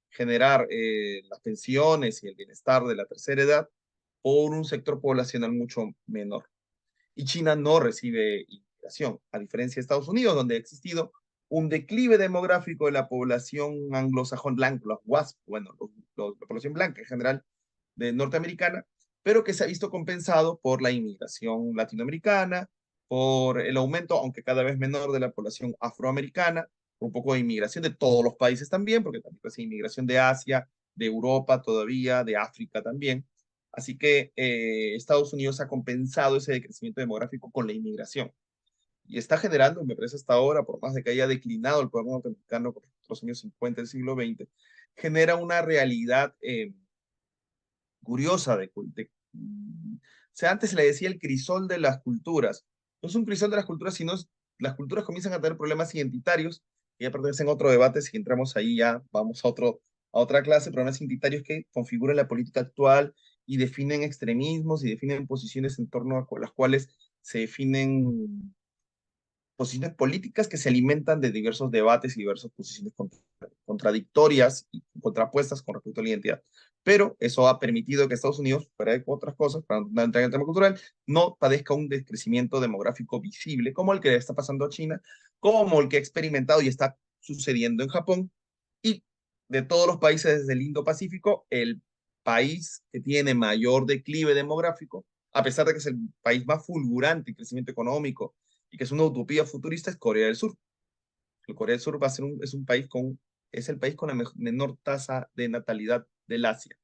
generar las pensiones y el bienestar de la tercera edad por un sector poblacional mucho menor. Y China no recibe inmigración, a diferencia de Estados Unidos, donde ha existido un declive demográfico de la población anglosajón blanca, los WASP, bueno, la población blanca en general de norteamericana, pero que se ha visto compensado por la inmigración latinoamericana, por el aumento, aunque cada vez menor, de la población afroamericana, por un poco de inmigración de todos los países también, porque también hay inmigración de Asia, de Europa todavía, de África también. Así que Estados Unidos ha compensado ese decrecimiento demográfico con la inmigración y está generando, me parece hasta ahora, por más de que haya declinado el pueblo norteamericano por los años 50 del siglo XX, genera una realidad curiosa o sea, antes se le decía el crisol de las culturas. No es un crisol de las culturas, sino las culturas comienzan a tener problemas identitarios, que ya pertenecen a otro debate. Si entramos ahí ya vamos a otra clase, problemas identitarios que configuran la política actual y definen extremismos y definen posiciones en torno a las cuales se definen posiciones políticas que se alimentan de diversos debates y diversas posiciones contradictorias y contrapuestas con respecto a la identidad. Pero eso ha permitido que Estados Unidos, fuera de otras cosas, para no entrar en el tema cultural, no padezca un decrecimiento demográfico visible, como el que le está pasando a China, como el que ha experimentado y está sucediendo en Japón, y de todos los países del Indo-Pacífico, el país que tiene mayor declive demográfico, a pesar de que es el país más fulgurante en crecimiento económico y que es una utopía futurista, es Corea del Sur. Corea del Sur va a ser es el país con la menor tasa de natalidad del Asia.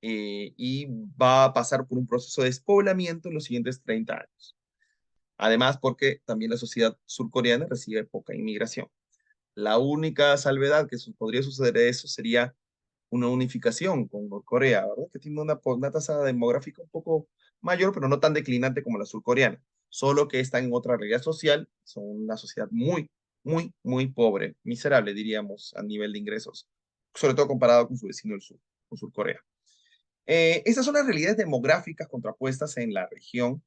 Y va a pasar por un proceso de despoblamiento en los siguientes 30 años. Además, porque también la sociedad surcoreana recibe poca inmigración. La única salvedad que podría suceder de eso sería una unificación con Corea, ¿verdad? Que tiene una tasa demográfica un poco mayor, pero no tan declinante como la surcoreana, solo que está en otra realidad social, son una sociedad muy, muy, muy pobre, miserable, diríamos, a nivel de ingresos, sobre todo comparado con su vecino del sur, con Surcorea. Estas son las realidades demográficas contrapuestas en la región,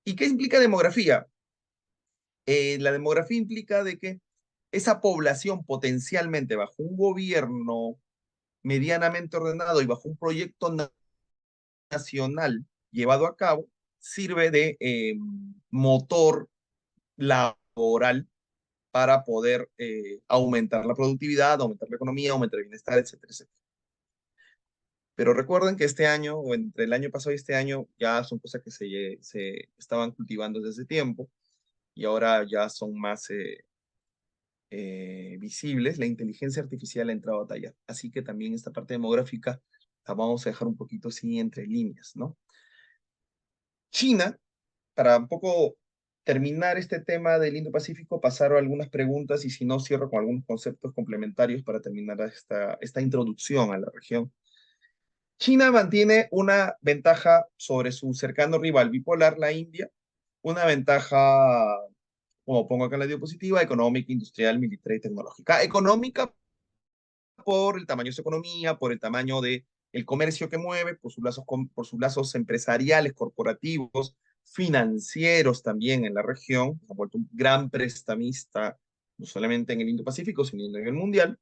¿Y qué implica demografía? La demografía implica de que esa población potencialmente bajo un gobierno medianamente ordenado y bajo un proyecto nacional llevado a cabo, sirve de motor laboral para poder aumentar la productividad, aumentar la economía, aumentar el bienestar, etcétera, etcétera. Pero recuerden que este año, o entre el año pasado y este año, ya son cosas que se estaban cultivando desde ese tiempo y ahora ya son más visibles. La inteligencia artificial ha entrado a tallar. Así que también esta parte demográfica la vamos a dejar un poquito así entre líneas, ¿no? China, para un poco terminar este tema del Indo-Pacífico, pasaron algunas preguntas y si no, cierro con algunos conceptos complementarios para terminar esta introducción a la región. China mantiene una ventaja sobre su cercano rival bipolar, la India, una ventaja, como pongo acá en la diapositiva, económica, industrial, militar y tecnológica. Económica por el tamaño de su economía, por el tamaño de el comercio que mueve, por sus lazos empresariales, corporativos, financieros también en la región, ha vuelto un gran prestamista, no solamente en el Indo-Pacífico, sino en el mundial,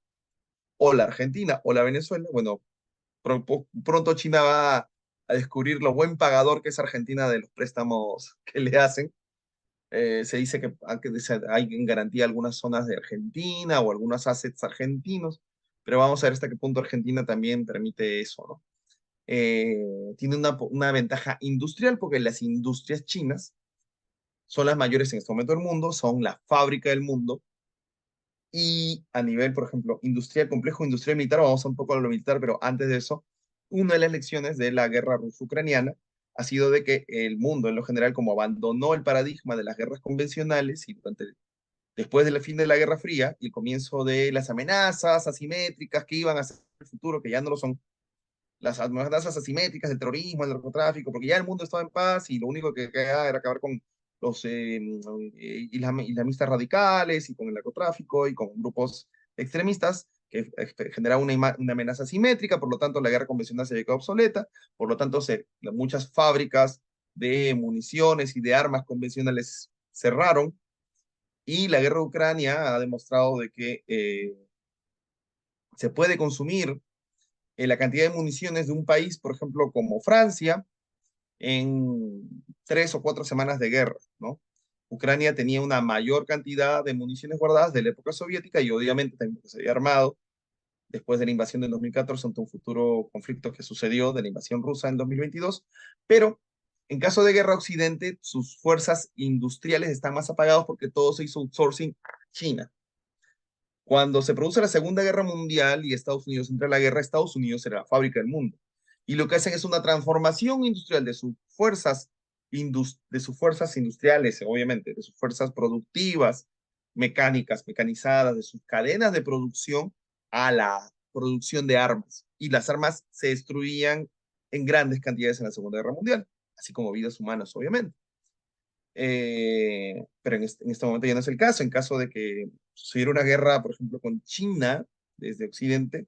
o la Argentina o la Venezuela. Bueno, pronto China va a descubrir lo buen pagador que es Argentina de los préstamos que le hacen. Se dice que hay en garantía algunas zonas de Argentina o algunos assets argentinos, pero vamos a ver hasta qué punto Argentina también permite eso, ¿no? Tiene una ventaja industrial porque las industrias chinas son las mayores en este momento del mundo, son la fábrica del mundo y a nivel, por ejemplo, industrial, complejo industrial militar, vamos a un poco a lo militar, pero antes de eso, una de las lecciones de la guerra ruso-ucraniana ha sido de que el mundo en lo general, como abandonó el paradigma de las guerras convencionales y después del fin de la Guerra Fría y el comienzo de las amenazas asimétricas que iban a ser el futuro, que ya no lo son, las amenazas asimétricas del terrorismo, el narcotráfico, porque ya el mundo estaba en paz y lo único que quedaba era acabar con los islamistas radicales y con el narcotráfico y con grupos extremistas que generaban una amenaza asimétrica, por lo tanto la guerra convencional se había quedado obsoleta, por lo tanto muchas fábricas de municiones y de armas convencionales cerraron y la guerra de Ucrania ha demostrado de que se puede consumir la cantidad de municiones de un país, por ejemplo, como Francia, en 3 o 4 semanas de guerra, ¿no? Ucrania tenía una mayor cantidad de municiones guardadas de la época soviética y obviamente también se había armado después de la invasión de 2014 ante un futuro conflicto que sucedió de la invasión rusa en 2022, pero en caso de guerra Occidente, sus fuerzas industriales están más apagados porque todo se hizo outsourcing a China. Cuando se produce la Segunda Guerra Mundial y Estados Unidos entra a la guerra, Estados Unidos era la fábrica del mundo. Y lo que hacen es una transformación industrial de sus fuerzas industriales, obviamente, de sus fuerzas productivas, mecánicas, mecanizadas, de sus cadenas de producción a la producción de armas. Y las armas se destruían en grandes cantidades en la Segunda Guerra Mundial, así como vidas humanas, obviamente. Pero en este momento ya no es el caso. En caso de que sucediera una guerra, por ejemplo, con China desde Occidente,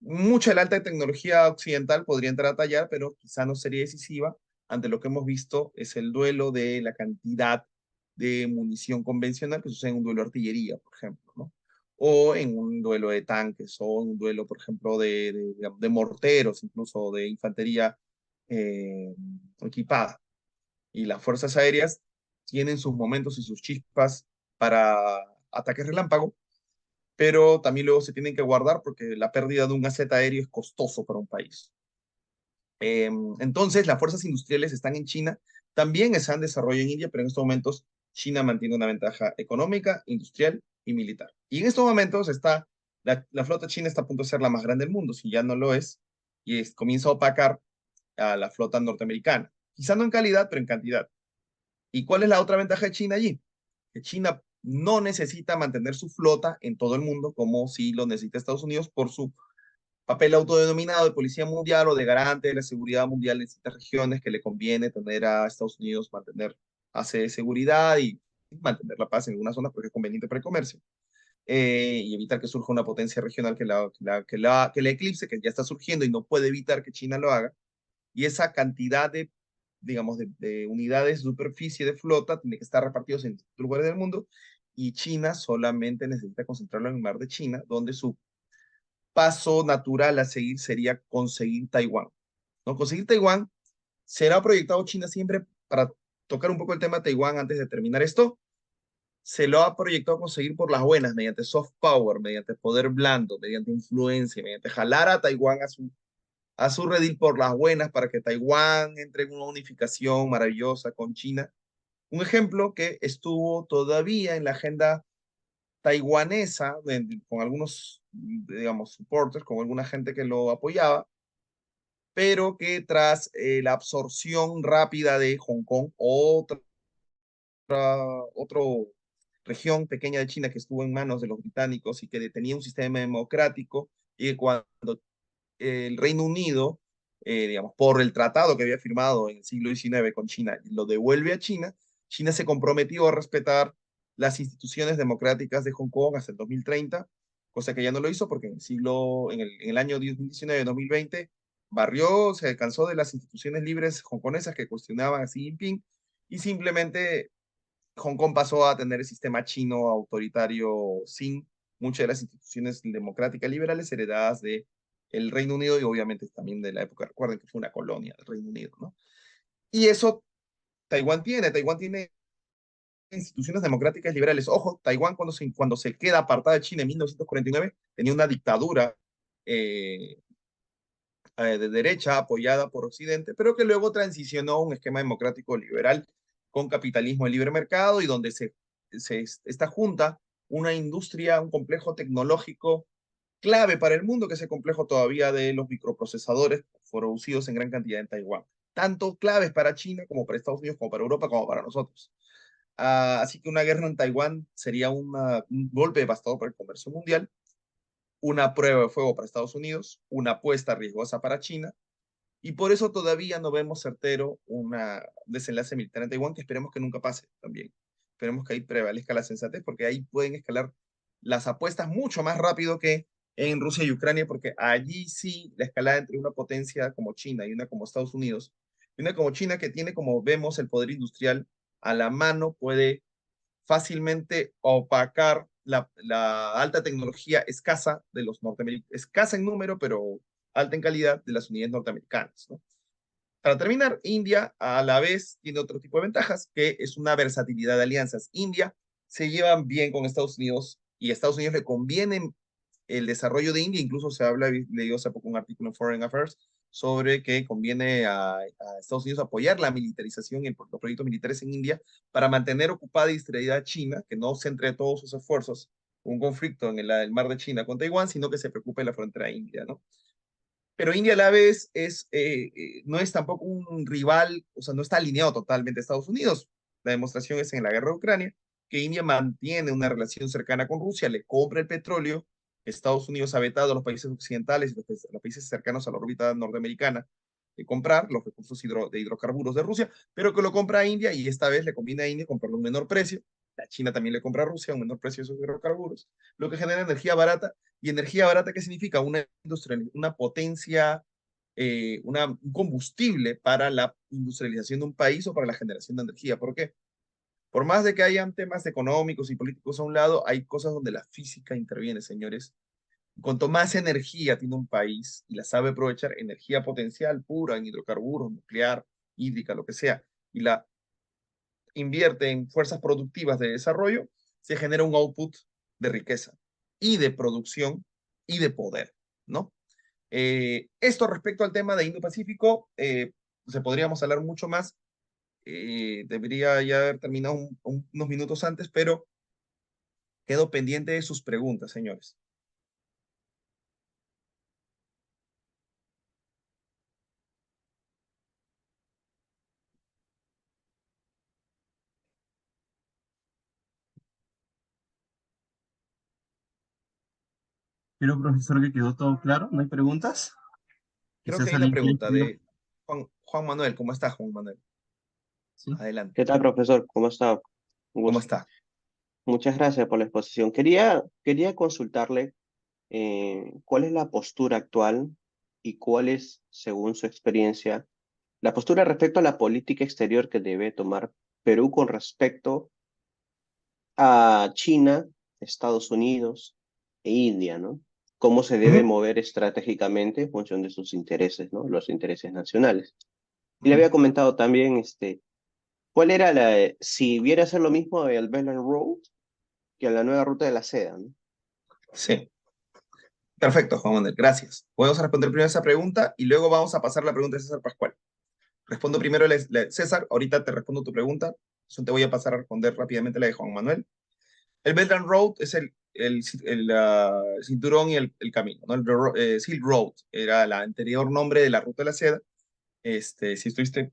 mucha de la alta tecnología occidental podría entrar a tallar, pero quizá no sería decisiva. Ante lo que hemos visto es el duelo de la cantidad de munición convencional que sucede en un duelo de artillería, por ejemplo, ¿no? O en un duelo de tanques, o en un duelo, por ejemplo, de morteros, incluso de infantería eh, equipada y las fuerzas aéreas tienen sus momentos y sus chispas para ataques relámpago, pero también luego se tienen que guardar porque la pérdida de un asset aéreo es costoso para un país. Entonces, las fuerzas industriales están en China, también están en desarrollo en India, pero en estos momentos China mantiene una ventaja económica, industrial y militar. Y en estos momentos la flota china está a punto de ser la más grande del mundo, si ya no lo es, y comienza a opacar a la flota norteamericana. Quizá no en calidad, pero en cantidad. ¿Y cuál es la otra ventaja de China allí? Que China no necesita mantener su flota en todo el mundo como si lo necesita Estados Unidos por su papel autodenominado de policía mundial o de garante de la seguridad mundial en ciertas regiones que le conviene tener a Estados Unidos mantener hace de seguridad y mantener la paz en algunas zonas porque es conveniente para el comercio. Y evitar que surja una potencia regional que la eclipse, que ya está surgiendo y no puede evitar que China lo haga. Y esa cantidad de digamos, de unidades de superficie de flota, tiene que estar repartidos en distintos lugares del mundo, y China solamente necesita concentrarlo en el mar de China, donde su paso natural a seguir sería conseguir Taiwán, ¿no? Conseguir Taiwán será proyectado China siempre para tocar un poco el tema de Taiwán antes de terminar esto. Se lo ha proyectado conseguir por las buenas, mediante soft power, mediante poder blando, mediante influencia, mediante jalar a Taiwán a su redil por las buenas para que Taiwán entre en una unificación maravillosa con China. Un ejemplo que estuvo todavía en la agenda taiwanesa, con algunos, digamos, supporters, con alguna gente que lo apoyaba, pero que tras la absorción rápida de Hong Kong, otra región pequeña de China que estuvo en manos de los británicos y que tenía un sistema democrático, y que cuando el Reino Unido, digamos, por el tratado que había firmado en el siglo XIX con China, lo devuelve a China, China se comprometió a respetar las instituciones democráticas de Hong Kong hasta el 2030, cosa que ya no lo hizo porque en el año 2019-2020 barrió, se cansó de las instituciones libres hongkonesas que cuestionaban a Xi Jinping, y simplemente Hong Kong pasó a tener el sistema chino autoritario sin muchas de las instituciones democráticas liberales heredadas de el Reino Unido y obviamente también de la época, recuerden que fue una colonia del Reino Unido, ¿no? Y eso Taiwán tiene instituciones democráticas liberales. Ojo, Taiwán cuando se queda apartada de China en 1949 tenía una dictadura eh, de derecha apoyada por Occidente, pero que luego transicionó a un esquema democrático liberal con capitalismo de libre mercado, y donde esta junta una industria, un complejo tecnológico clave para el mundo, que es el complejo todavía de los microprocesadores producidos en gran cantidad en Taiwán. Tanto claves para China como para Estados Unidos, como para Europa, como para nosotros. Así que una guerra en Taiwán sería un golpe devastador para el comercio mundial, una prueba de fuego para Estados Unidos, una apuesta riesgosa para China, y por eso todavía no vemos certero un desenlace militar en Taiwán, que esperemos que nunca pase también. Esperemos que ahí prevalezca la sensatez, porque ahí pueden escalar las apuestas mucho más rápido que en Rusia y Ucrania, porque allí sí la escalada entre una potencia como China y una como Estados Unidos, y una como China, que tiene, como vemos, el poder industrial a la mano, puede fácilmente opacar la alta tecnología escasa de los norteamericanos, escasa en número, pero alta en calidad de las unidades norteamericanas, ¿no? Para terminar, India a la vez tiene otro tipo de ventajas, que es una versatilidad de alianzas. India se lleva bien con Estados Unidos, y a Estados Unidos le conviene el desarrollo de India. Incluso se habla, leí hace poco un artículo en Foreign Affairs sobre que conviene a Estados Unidos apoyar la militarización y los proyectos militares en India para mantener ocupada y distraída a China, que no centre todos sus esfuerzos en un conflicto en el mar de China con Taiwán, sino que se preocupe de la frontera india, ¿no? Pero India a la vez no es tampoco un rival, o sea, no está alineado totalmente a Estados Unidos. La demostración es en la guerra de Ucrania, que India mantiene una relación cercana con Rusia, le compra el petróleo. Estados Unidos ha vetado a los países occidentales y los países cercanos a la órbita norteamericana de comprar los recursos de hidrocarburos de Rusia, pero que lo compra a India, y esta vez le conviene a India comprarlo a un menor precio. La China también le compra a Rusia a un menor precio de esos hidrocarburos, lo que genera energía barata. ¿Y energía barata qué significa? Una industria, una potencia, un combustible para la industrialización de un país o para la generación de energía. ¿Por qué? Por más de que hayan temas económicos y políticos a un lado, hay cosas donde la física interviene, señores. Cuanto más energía tiene un país y la sabe aprovechar, energía potencial pura en hidrocarburos, nuclear, hídrica, lo que sea, y la invierte en fuerzas productivas de desarrollo, se genera un output de riqueza y de producción y de poder, ¿no? Esto respecto al tema de Indo-Pacífico, se podríamos hablar mucho más. Debería ya haber terminado unos minutos antes, pero quedo pendiente de sus preguntas, señores. Pero, profesor, que quedó todo claro, ¿no hay preguntas? Creo que Quizás hay una alguien quiere pregunta escribir. de Juan Manuel. ¿Cómo está, Juan Manuel? Sí. Adelante. ¿Qué tal, profesor? ¿Cómo está? Un ¿Cómo gusto. está? Muchas gracias por la exposición. Quería consultarle cuál es la postura actual y cuál es, según su experiencia, la postura respecto a la política exterior que debe tomar Perú con respecto a China, Estados Unidos e India, ¿no? Cómo se debe Ujú, mover estratégicamente en función de sus intereses, ¿no? Los intereses nacionales. Y le ujú. había comentado también, ¿cuál era si viera hacer lo mismo al Belt and Road que a la nueva ruta de la seda, ¿no? Sí, perfecto, Juan Manuel, gracias. Podemos responder primero esa pregunta y luego vamos a pasar la pregunta de César Pascual. Respondo primero César, ahorita te respondo tu pregunta, eso te voy a pasar a responder rápidamente la de Juan Manuel. El Belt and Road es el cinturón y el camino, ¿no? Silk Road era el anterior nombre de la ruta de la seda. Si estuviste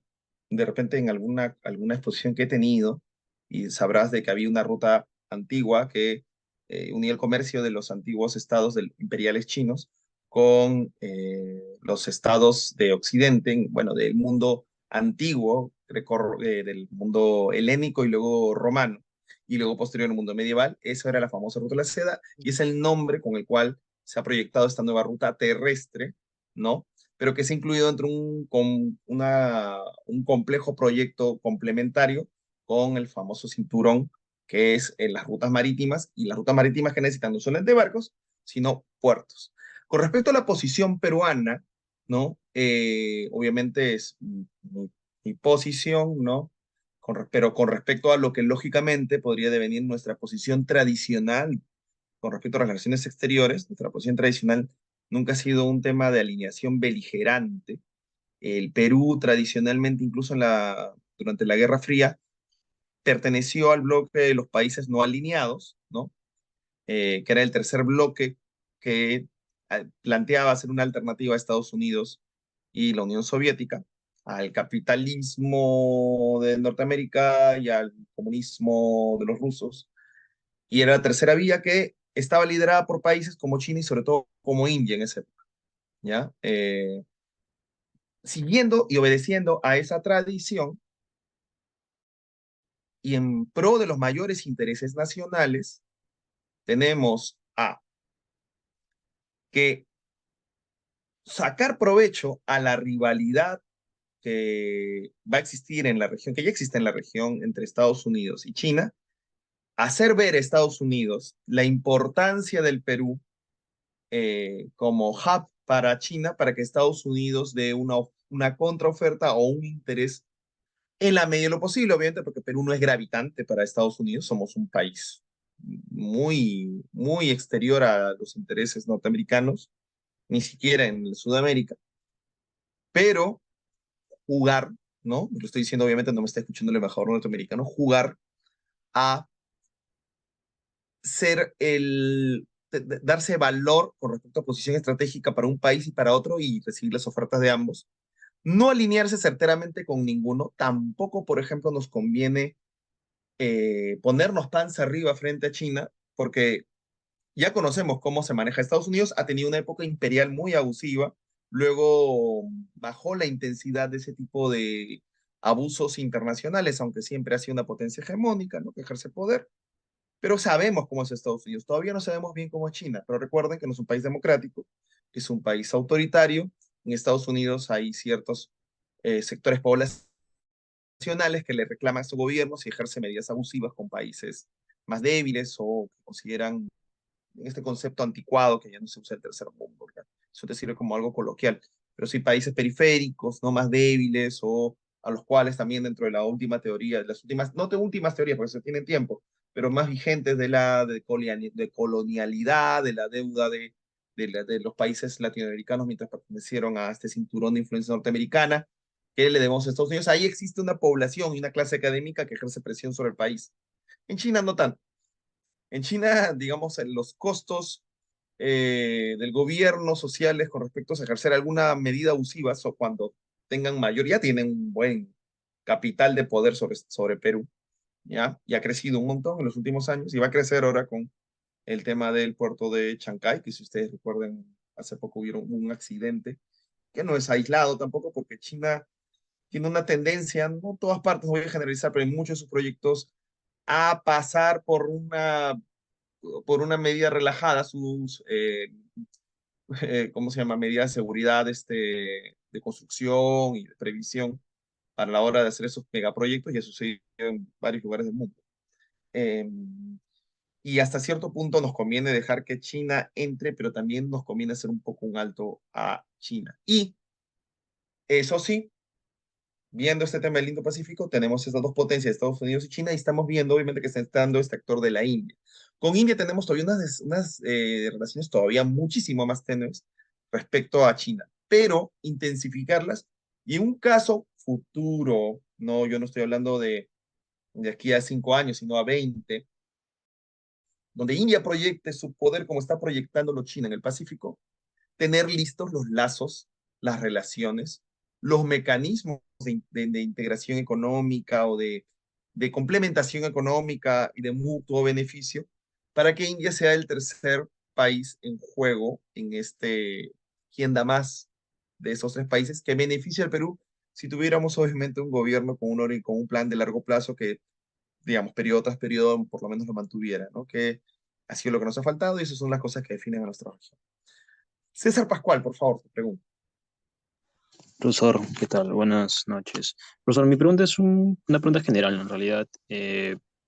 de repente en alguna exposición que he tenido y sabrás de que había una ruta antigua que unía el comercio de los antiguos estados imperiales chinos con los estados de Occidente, bueno, del mundo antiguo, del mundo helénico y luego romano, y luego posterior el mundo medieval. Eso era la famosa ruta de la seda y es el nombre con el cual se ha proyectado esta nueva ruta terrestre, ¿no? Pero que se ha incluido dentro de un complejo proyecto complementario con el famoso cinturón, que es en las rutas marítimas, y las rutas marítimas que necesitan no son de barcos, sino puertos. Con respecto a la posición peruana, ¿no? Obviamente es mi posición, ¿no? Pero con respecto a lo que lógicamente podría devenir nuestra posición tradicional con respecto a las relaciones exteriores, nuestra posición tradicional nunca ha sido un tema de alineación beligerante. El Perú tradicionalmente, incluso durante la Guerra Fría, perteneció al bloque de los países no alineados, ¿no? Que era el tercer bloque que planteaba ser una alternativa a Estados Unidos y la Unión Soviética, al capitalismo de Norteamérica y al comunismo de los rusos. Y era la tercera vía que estaba liderada por países como China y sobre todo como India en ese época, ¿ya? Siguiendo y obedeciendo a esa tradición y en pro de los mayores intereses nacionales, tenemos a que sacar provecho a la rivalidad que va a existir en la región, que ya existe en la región entre Estados Unidos y China, hacer ver a Estados Unidos la importancia del Perú como hub para China, para que Estados Unidos dé una contraoferta o un interés en la medida de lo posible, obviamente, porque Perú no es gravitante para Estados Unidos, somos un país muy exterior a los intereses norteamericanos, ni siquiera en Sudamérica, pero jugar, ¿no? Lo estoy diciendo, obviamente, no me está escuchando el embajador norteamericano, jugar a ser darse valor con respecto a posición estratégica para un país y para otro y recibir las ofertas de ambos. No alinearse certeramente con ninguno, tampoco, por ejemplo, nos conviene ponernos panza arriba frente a China, porque ya conocemos cómo se maneja. Estados Unidos ha tenido una época imperial muy abusiva, luego bajó la intensidad de ese tipo de abusos internacionales, aunque siempre ha sido una potencia hegemónica, ¿no? Que ejerce poder. Pero sabemos cómo es Estados Unidos. Todavía no sabemos bien cómo es China, pero recuerden que no es un país democrático, es un país autoritario. En Estados Unidos hay ciertos sectores poblacionales que le reclaman a su gobierno si ejerce medidas abusivas con países más débiles o que consideran este concepto anticuado que ya no se usa el tercer mundo, ¿verdad? Eso te sirve como algo coloquial. Pero sí países periféricos, no más débiles o a los cuales también dentro de la última teoría, de las últimas, no de últimas teorías porque se tienen tiempo, pero más vigentes de colonialidad, de la deuda de los países latinoamericanos mientras pertenecieron a este cinturón de influencia norteamericana que le debemos a Estados Unidos. Ahí existe una población y una clase académica que ejerce presión sobre el país. En China no tanto. En China, digamos, los costos del gobierno sociales con respecto a ejercer alguna medida abusiva o cuando tengan mayoría, tienen un buen capital de poder sobre Perú, ¿ya? Y ha crecido un montón en los últimos años y va a crecer ahora con el tema del puerto de Chancay, que si ustedes recuerden, hace poco hubo un accidente, que no es aislado tampoco, porque China tiene una tendencia, no en todas partes, no voy a generalizar, pero en muchos de sus proyectos, a pasar por una medida relajada ¿cómo se llama? Medidas de seguridad de construcción y de previsión para la hora de hacer esos megaproyectos, y eso sucedido en varios lugares del mundo. Eh, y hasta cierto punto nos conviene dejar que China entre, pero también nos conviene hacer un poco un alto a China. Y eso sí, viendo este tema del Indo-Pacífico, tenemos estas dos potencias, Estados Unidos y China, y estamos viendo, obviamente, que está entrando este actor de la India. Con India tenemos todavía unas relaciones todavía muchísimo más tenues respecto a China, pero intensificarlas y en un caso futuro, no, yo no estoy hablando de aquí a 5 años, sino a 20, donde India proyecte su poder como está proyectándolo China en el Pacífico, tener listos los lazos, las relaciones, los mecanismos de integración económica o de complementación económica y de mutuo beneficio para que India sea el tercer país en juego en este quién da más de esos tres países que beneficia al Perú si tuviéramos obviamente un gobierno con un plan de largo plazo que, digamos, periodo tras periodo, por lo menos lo mantuviera, ¿no? Que ha sido lo que nos ha faltado y esas son las cosas que definen a nuestra región. César Pascual, por favor, te pregunto. Profesor, ¿qué tal? Buenas noches. Profesor, mi pregunta es una pregunta general, en realidad,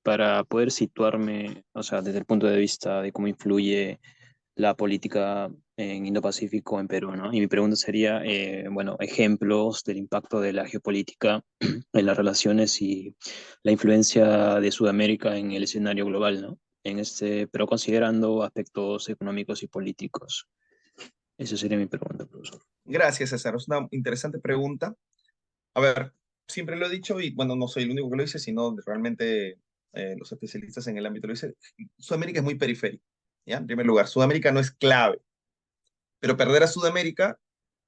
para poder situarme, o sea, desde el punto de vista de cómo influye la política en Indo-Pacífico en Perú, ¿no? Y mi pregunta sería, bueno, ejemplos del impacto de la geopolítica en las relaciones y la influencia de Sudamérica en el escenario global, ¿no? Pero considerando aspectos económicos y políticos. Esa sería mi pregunta, profesor. Gracias, César. Es una interesante pregunta. A ver, siempre lo he dicho y bueno, no soy el único que lo dice, sino realmente los especialistas en el ámbito lo dicen. Sudamérica es muy periférica, ¿ya? En primer lugar, Sudamérica no es clave, pero perder a Sudamérica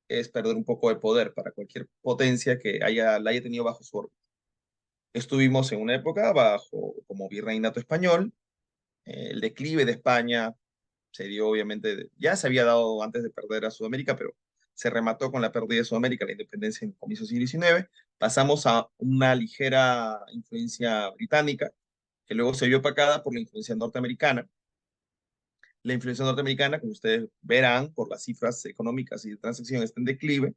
es perder un poco de poder para cualquier potencia que la haya tenido bajo su órbita. Estuvimos en una época bajo como virreinato español, el declive de España se dio obviamente, ya se había dado antes de perder a Sudamérica, pero se remató con la pérdida de Sudamérica, la independencia en el comienzo del siglo XIX. Pasamos a una ligera influencia británica, que luego se vio opacada por la influencia norteamericana. La influencia norteamericana, como ustedes verán por las cifras económicas y de transacción, está en declive,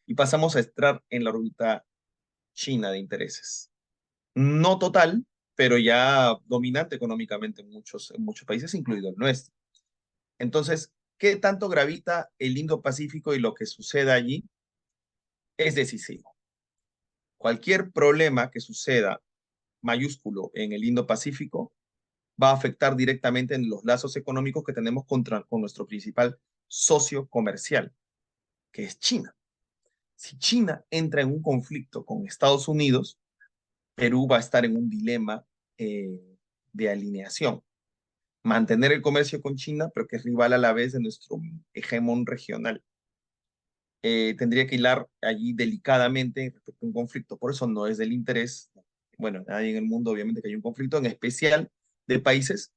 y pasamos a entrar en la órbita china de intereses. No total, pero ya dominante económicamente en muchos países, incluido el nuestro. Entonces, ¿qué tanto gravita el Indo-Pacífico y lo que suceda allí? Es decisivo. Cualquier problema que suceda mayúsculo en el Indo-Pacífico va a afectar directamente en los lazos económicos que tenemos con nuestro principal socio comercial, que es China. Si China entra en un conflicto con Estados Unidos, Perú va a estar en un dilema de alineación. Mantener el comercio con China, pero que es rival a la vez de nuestro hegemón regional. Tendría que hilar allí delicadamente respecto a un conflicto. Por eso no es del interés, bueno, nadie en el mundo obviamente que hay un conflicto, en especial de países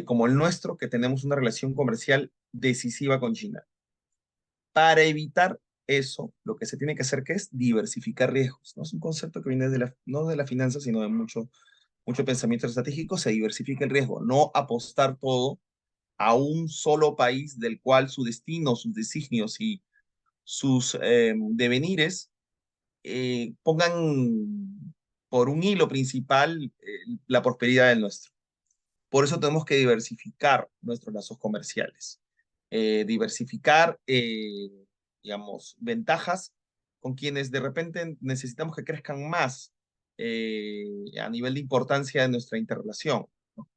como el nuestro, que tenemos una relación comercial decisiva con China. Para evitar eso, lo que se tiene que hacer que es diversificar riesgos, ¿no? Es un concepto que viene no de la finanza, sino de mucho pensamiento estratégico. Se diversifica el riesgo, no apostar todo a un solo país del cual su destino, sus designios y sus devenires pongan por un hilo principal la prosperidad del nuestro. Por eso tenemos que diversificar nuestros lazos comerciales, diversificar, digamos, ventajas con quienes de repente necesitamos que crezcan más a nivel de importancia de nuestra interrelación, ¿no?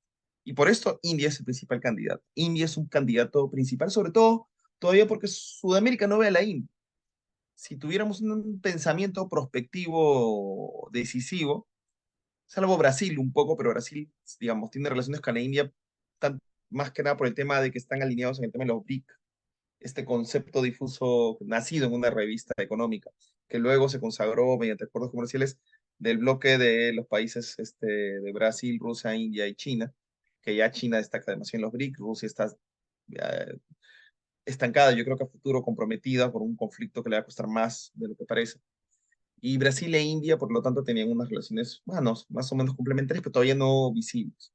Y por esto India es el principal candidato. India es un candidato principal, sobre todo todavía porque Sudamérica no ve a la India. Si tuviéramos un pensamiento prospectivo decisivo, salvo Brasil un poco, pero Brasil, digamos, tiene relaciones con la India más que nada por el tema de que están alineados en el tema de los BRIC, este concepto difuso nacido en una revista económica, que luego se consagró mediante acuerdos comerciales del bloque de los países de Brasil, Rusia, India y China, que ya China destaca demasiado en los BRIC, Rusia está estancada, yo creo que a futuro comprometida por un conflicto que le va a costar más de lo que parece. Y Brasil e India, por lo tanto, tenían unas relaciones, bueno, más o menos complementarias, pero todavía no visibles.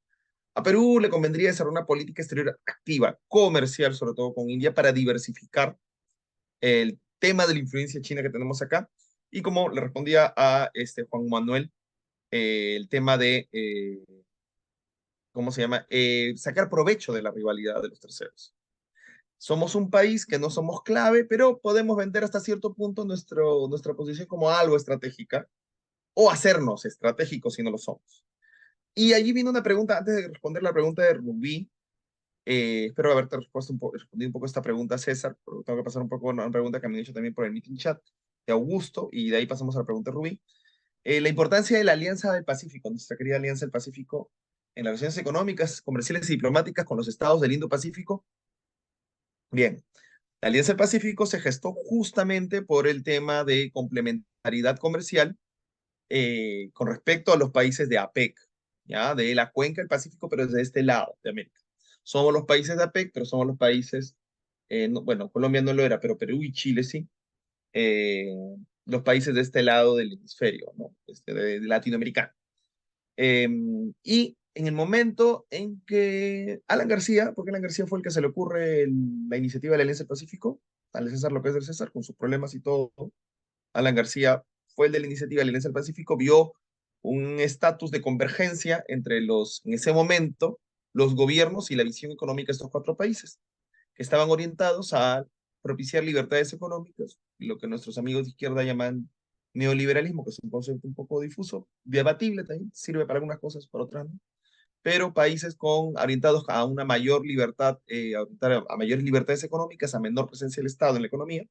A Perú le convendría desarrollar una política exterior activa, comercial, sobre todo con India, para diversificar el tema de la influencia china que tenemos acá. Y como le respondía a Juan Manuel, el tema de, ¿cómo se llama? Sacar provecho de la rivalidad de los terceros. Somos un país que no somos clave, pero podemos vender hasta cierto punto nuestra posición como algo estratégica o hacernos estratégicos si no lo somos. Y allí vino una pregunta, antes de responder la pregunta de Rubí, espero haberte respondido un poco esta pregunta, César, pero tengo que pasar un poco a una pregunta que me han hecho también por el meeting chat de Augusto, y de ahí pasamos a la pregunta de Rubí. La importancia de la Alianza del Pacífico, nuestra querida Alianza del Pacífico, en las relaciones económicas, comerciales y diplomáticas con los estados del Indo-Pacífico. Bien, la Alianza del Pacífico se gestó justamente por el tema de complementariedad comercial con respecto a los países de APEC, ¿ya? De la cuenca del Pacífico, pero desde este lado de América. Somos los países de APEC, pero somos los países, bueno, Colombia no lo era, pero Perú y Chile sí, eh, los países de este lado del hemisferio, ¿no? De latinoamericano. Y en el momento en que Alan García, porque Alan García fue el que se le ocurre la iniciativa de la Alianza del Pacífico, al César lo que es del César, con sus problemas y todo, Alan García fue el de la iniciativa de la Alianza del Pacífico, vio un estatus de convergencia entre en ese momento, los gobiernos y la visión económica de estos cuatro países, que estaban orientados a propiciar libertades económicas, lo que nuestros amigos de izquierda llaman neoliberalismo, que es un concepto un poco difuso, debatible también, sirve para algunas cosas, para otras no, pero países orientados a una mayor libertad, a mayores libertades económicas, a menor presencia del Estado en la economía,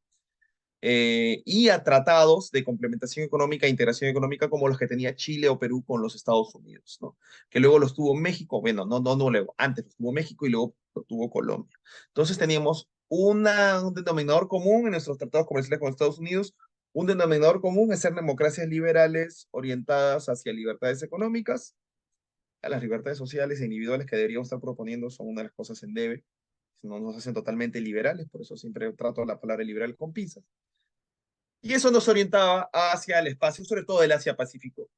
y a tratados de complementación económica e integración económica como los que tenía Chile o Perú con los Estados Unidos, ¿no? Que luego los tuvo México, bueno, no luego, antes los tuvo México y luego lo tuvo Colombia. Entonces teníamos un denominador común en nuestros tratados comerciales con Estados Unidos, un denominador común es ser democracias liberales orientadas hacia libertades económicas, a las libertades sociales e individuales que deberíamos estar proponiendo son una de las cosas en debe, no nos hacen totalmente liberales, por eso siempre trato la palabra liberal con pinzas. Y eso nos orientaba hacia el espacio, sobre todo del Asia-Pacífico.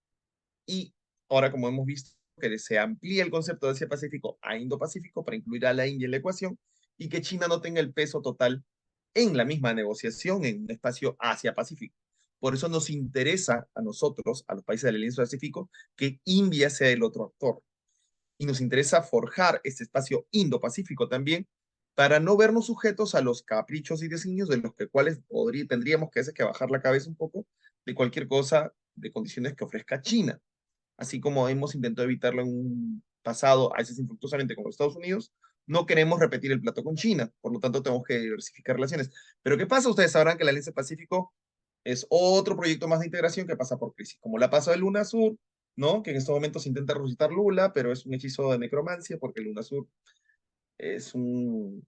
Y ahora, como hemos visto, que se amplía el concepto de Asia-Pacífico a Indo-Pacífico para incluir a la India en la ecuación y que China no tenga el peso total en la misma negociación en un espacio Asia-Pacífico. Por eso nos interesa a nosotros, a los países del Alianza Pacífico, que India sea el otro actor. Y nos interesa forjar este espacio Indo-Pacífico también para no vernos sujetos a los caprichos y designios de los cuales tendríamos que bajar la cabeza un poco de cualquier cosa de condiciones que ofrezca China. Así como hemos intentado evitarlo en un pasado, a veces infructuosamente con los Estados Unidos, no queremos repetir el plato con China, por lo tanto tenemos que diversificar relaciones. Pero ¿qué pasa? Ustedes sabrán que la Alianza Pacífico es otro proyecto más de integración que pasa por crisis, como la pasó de Luna Sur, ¿no? Que en estos momentos intenta resucitar Lula, pero es un hechizo de necromancia porque Luna Sur es un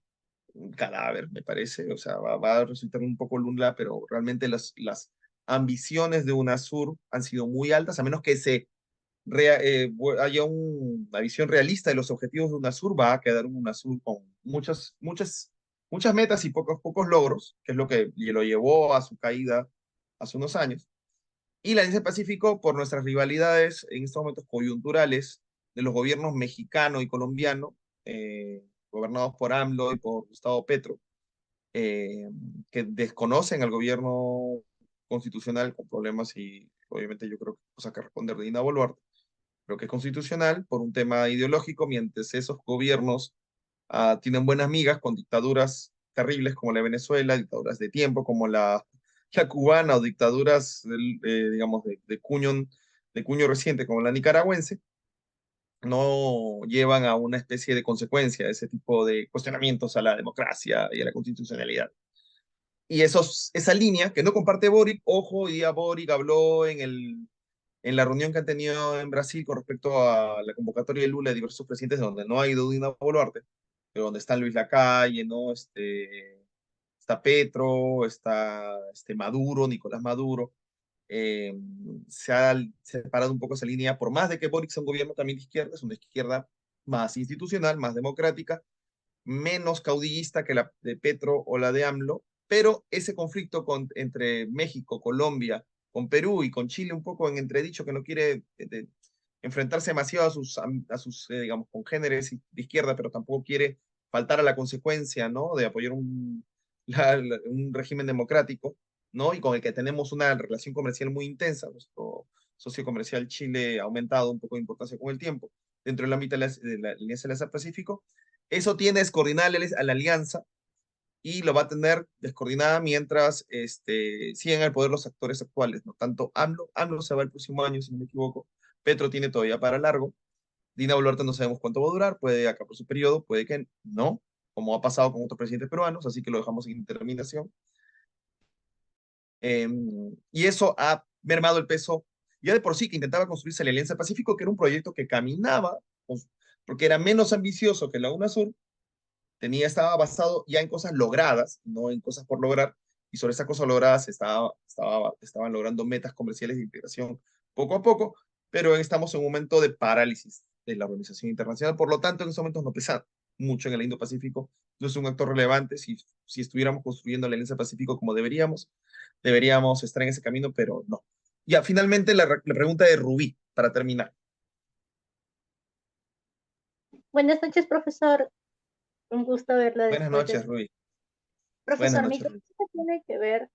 cadáver, me parece. O sea, va a resultar un poco Lula, pero realmente las ambiciones de UNASUR han sido muy altas, a menos que haya una visión realista de los objetivos de UNASUR, va a quedar un UNASUR con muchas metas y pocos logros, que es lo que lo llevó a su caída hace unos años. Y la Alianza del Pacífico, por nuestras rivalidades en estos momentos coyunturales de los gobiernos mexicano y colombiano, gobernados por AMLO y por Gustavo Petro, que desconocen al gobierno constitucional con problemas y obviamente yo creo que cosas que responder de Dina Boluarte, pero que es constitucional por un tema ideológico, mientras esos gobiernos tienen buenas migas con dictaduras terribles como la de Venezuela, dictaduras de tiempo como la cubana o dictaduras, digamos, de cuño reciente como la nicaragüense, no llevan a una especie de consecuencia ese tipo de cuestionamientos a la democracia y a la constitucionalidad. Y esa línea que no comparte Boric, ojo, hoy día Boric habló en la reunión que han tenido en Brasil con respecto a la convocatoria de Lula de diversos presidentes, donde no ha ido Dina Boluarte, pero donde está Luis Lacalle, ¿no? Está Petro, está Maduro, Nicolás Maduro. eh, Se ha separado un poco esa línea, por más de que Boric sea un gobierno también de izquierda, es una izquierda más institucional, más democrática, menos caudillista que la de Petro o la de AMLO, pero ese conflicto entre México, Colombia, con Perú y con Chile un poco en entredicho, que no quiere enfrentarse demasiado a sus digamos, congéneres de izquierda, pero tampoco quiere faltar a la consecuencia, ¿no? De apoyar un régimen democrático, ¿no? Y con el que tenemos una relación comercial muy intensa. Nuestro socio comercial Chile ha aumentado un poco de importancia con el tiempo dentro del ámbito de la Alianza del Asia-Pacífico. Eso tiene descoordinar a la alianza y lo va a tener descoordinada mientras sigan al poder los actores actuales, ¿no? Tanto AMLO se va el próximo año, si no me equivoco, Petro tiene todavía para largo, Dina Boluarte no sabemos cuánto va a durar, puede acabar su periodo, puede que no, como ha pasado con otros presidentes peruanos, así que lo dejamos en interminación. Y eso ha mermado el peso, ya de por sí que intentaba construirse la Alianza Pacífico, que era un proyecto que caminaba, porque era menos ambicioso que la UNASUR, estaba basado ya en cosas logradas, no en cosas por lograr, y sobre esas cosas logradas estaban logrando metas comerciales de integración poco a poco, pero estamos en un momento de parálisis de la organización internacional, por lo tanto en estos momentos no pesa mucho en el Indo-Pacífico, no es un actor relevante, si estuviéramos construyendo la Alianza Pacífico como deberíamos estar en ese camino, pero no. Ya, finalmente la pregunta de Rubí, para terminar. Buenas noches, profesor. Un gusto verla Buenas después de... noches, Rubí. Buenas Profesor, mi noches, Rubí. pregunta tiene que ver,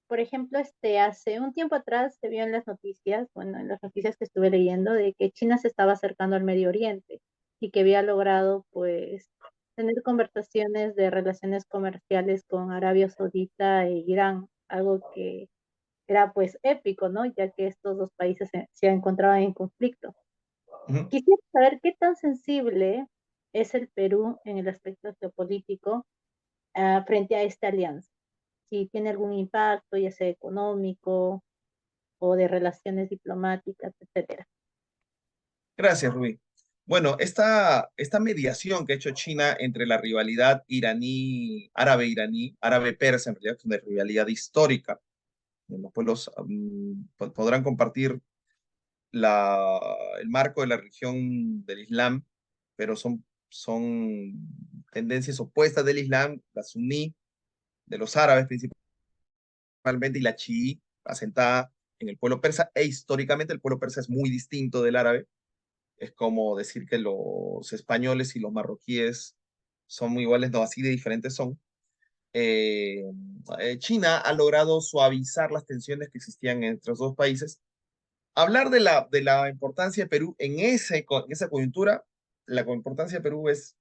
por ejemplo, hace un tiempo atrás se vio en las noticias, bueno, en las noticias que estuve leyendo, de que China se estaba acercando al Medio Oriente y que había logrado, pues, tener conversaciones de relaciones comerciales con Arabia Saudita e Irán, algo que era, pues, épico, ¿no? Ya que estos dos países se encontraban en conflicto. Ujú. Quisiera saber qué tan sensible es el Perú en el aspecto geopolítico frente a esta alianza. Si tiene algún impacto, ya sea económico o de relaciones diplomáticas, etcétera. Gracias, Rubí. Bueno, esta mediación que ha hecho China entre la rivalidad iraní, árabe-persa, en realidad es una rivalidad histórica. Los pueblos podrán compartir el marco de la religión del Islam, pero son tendencias opuestas del Islam, la suní, de los árabes principalmente, y la chií, asentada en el pueblo persa, e históricamente el pueblo persa es muy distinto del árabe. Es como decir que los españoles y los marroquíes son muy iguales, no, así de diferentes son. Eh, China ha logrado suavizar las tensiones que existían entre los dos países. Hablar de la importancia de Perú en esa coyuntura, la importancia de Perú es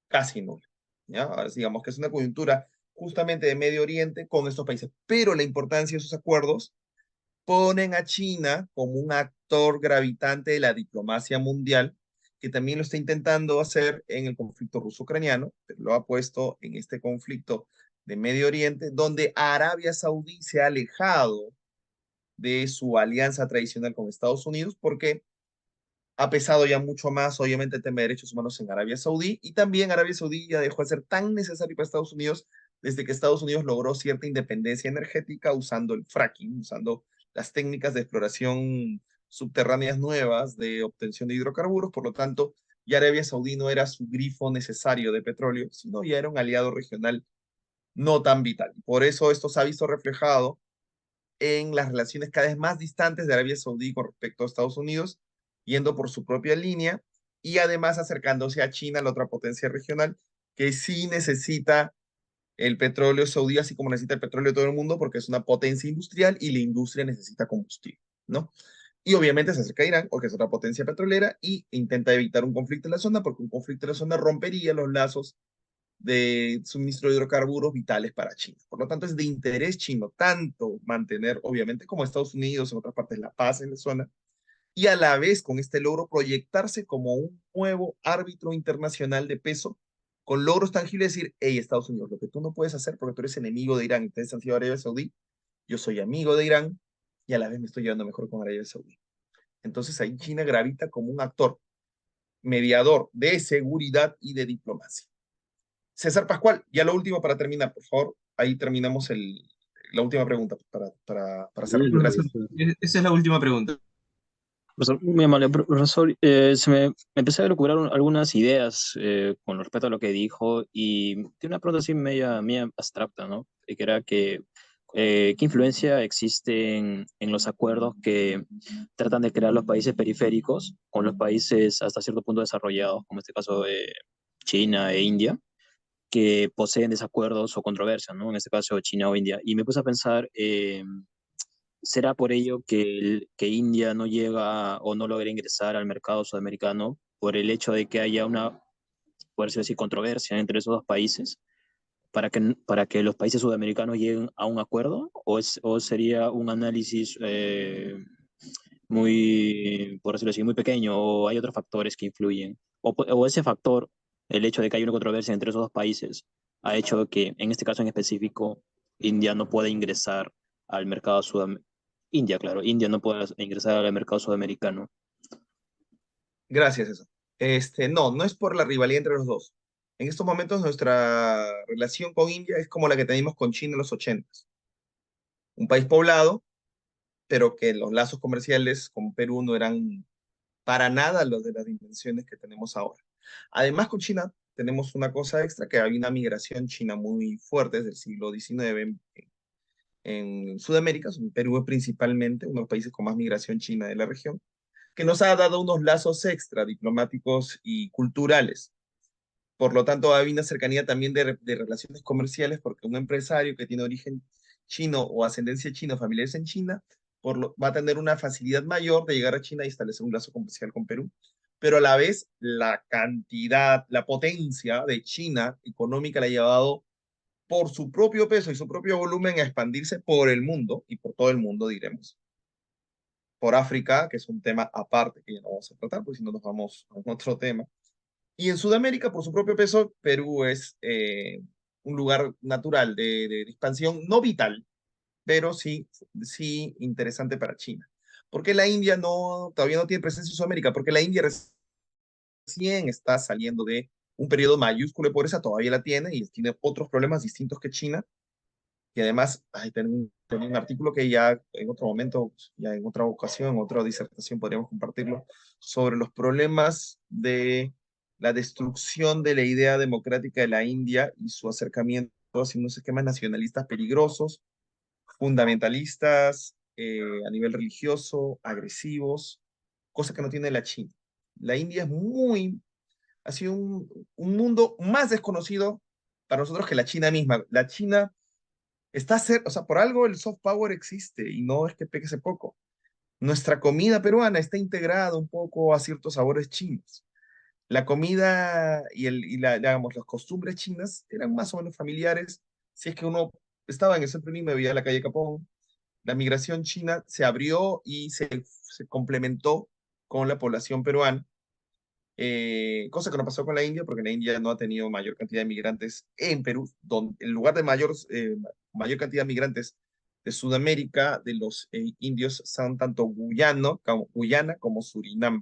casi nula. ¿Ya? Digamos que es una coyuntura justamente de Medio Oriente con estos países, pero la importancia de esos acuerdos ponen a China como un actor gravitante de la diplomacia mundial, que también lo está intentando hacer en el conflicto ruso-ucraniano, pero lo ha puesto en este conflicto de Medio Oriente, donde Arabia Saudí se ha alejado de su alianza tradicional con Estados Unidos, porque ha pesado ya mucho más, obviamente, el tema de derechos humanos en Arabia Saudí, y también Arabia Saudí ya dejó de ser tan necesario para Estados Unidos desde que Estados Unidos logró cierta independencia energética usando el fracking, usando las técnicas de exploración subterráneas nuevas de obtención de hidrocarburos. Por lo tanto, ya Arabia Saudí no era su grifo necesario de petróleo, sino ya era un aliado regional no tan vital. Por eso esto se ha visto reflejado en las relaciones cada vez más distantes de Arabia Saudí con respecto a Estados Unidos, yendo por su propia línea y además acercándose a China, la otra potencia regional, que sí necesita el petróleo saudí, así como necesita el petróleo de todo el mundo, porque es una potencia industrial y la industria necesita combustible, ¿no? Y obviamente se acerca a Irán, porque es otra potencia petrolera, y intenta evitar un conflicto en la zona, porque un conflicto en la zona rompería los lazos de suministro de hidrocarburos vitales para China. Por lo tanto, es de interés chino tanto mantener, obviamente, como Estados Unidos en otras partes, la paz en la zona, y a la vez con este logro proyectarse como un nuevo árbitro internacional de peso, con logros tangibles, decir, hey, Estados Unidos, lo que tú no puedes hacer porque tú eres enemigo de Irán y ustedes han sido Arabia Saudí, yo soy amigo de Irán y a la vez me estoy llevando mejor con Arabia Saudí. Entonces ahí China gravita como un actor mediador de seguridad y de diplomacia. César Pascual, ya lo último para terminar, por favor. Ahí terminamos la última pregunta para cerrar. Profesor, Gracias. esa es la última pregunta. Profesor, muy amable, profesor. Me empecé a elucubrar algunas ideas con respecto a lo que dijo y tiene una pregunta así media abstracta, ¿no? Que era ¿qué influencia existe en los acuerdos que tratan de crear los países periféricos con los países hasta cierto punto desarrollados, como en este caso China e India? que poseen desacuerdos o controversias, ¿no? En este caso, China o India. Y me puse a pensar, ¿será por ello que India no llega o no logra ingresar al mercado sudamericano por el hecho de que haya una, por decirlo así, controversia entre esos dos países para que los países sudamericanos lleguen a un acuerdo? ¿O sería un análisis muy, por decirlo así, muy pequeño, o hay otros factores que influyen? O ese factor, el hecho de que hay una controversia entre esos dos países, ha hecho que, en este caso en específico, India no pueda ingresar al mercado sudamericano. India, claro, India no puede ingresar al mercado sudamericano. Gracias, eso. No, no es por la rivalidad entre los dos. En estos momentos nuestra relación con India es como la que teníamos con China en los 80. Un país poblado, pero que los lazos comerciales con Perú no eran para nada los de las dimensiones que tenemos ahora. Además, con China tenemos una cosa extra, que había una migración china muy fuerte desde el siglo XIX en Sudamérica, en Perú principalmente, uno de los países con más migración china de la región, que nos ha dado unos lazos extra diplomáticos y culturales. Por lo tanto, hay una cercanía también de relaciones comerciales, porque un empresario que tiene origen chino o ascendencia china, familiares en China, va a tener una facilidad mayor de llegar a China y establecer un lazo comercial con Perú. Pero a la vez, la cantidad, la potencia de China económica la ha llevado por su propio peso y su propio volumen a expandirse por el mundo, y por todo el mundo, diremos. Por África, que es un tema aparte que ya no vamos a tratar, porque si no nos vamos a otro tema. Y en Sudamérica, por su propio peso, Perú es un lugar natural de expansión, no vital, pero sí, sí interesante para China. ¿Por qué la India todavía no tiene presencia en Sudamérica? Porque la India recién está saliendo de un periodo mayúsculo de pobreza, todavía la tiene y tiene otros problemas distintos que China. Y además, tengo un artículo que ya en otro momento, ya en otra ocasión, en otra disertación podríamos compartirlo, sobre los problemas de la destrucción de la idea democrática de la India y su acercamiento hacia unos esquemas nacionalistas peligrosos, fundamentalistas, a nivel religioso, agresivos, cosa que no tiene la China. La India ha sido un mundo más desconocido para nosotros que la China misma. La China o sea, por algo el soft power existe y no es que pegue poco. Nuestra comida peruana está integrada un poco a ciertos sabores chinos. La comida digamos, las costumbres chinas eran más o menos familiares. Si es que uno estaba en el centro de Lima y veía la calle Capón, la migración china se abrió y se complementó con la población peruana, cosa que no pasó con la India, porque la India no ha tenido mayor cantidad de migrantes en Perú, donde el lugar de mayor cantidad de migrantes de Sudamérica, de los indios, son tanto Guyana como Surinam,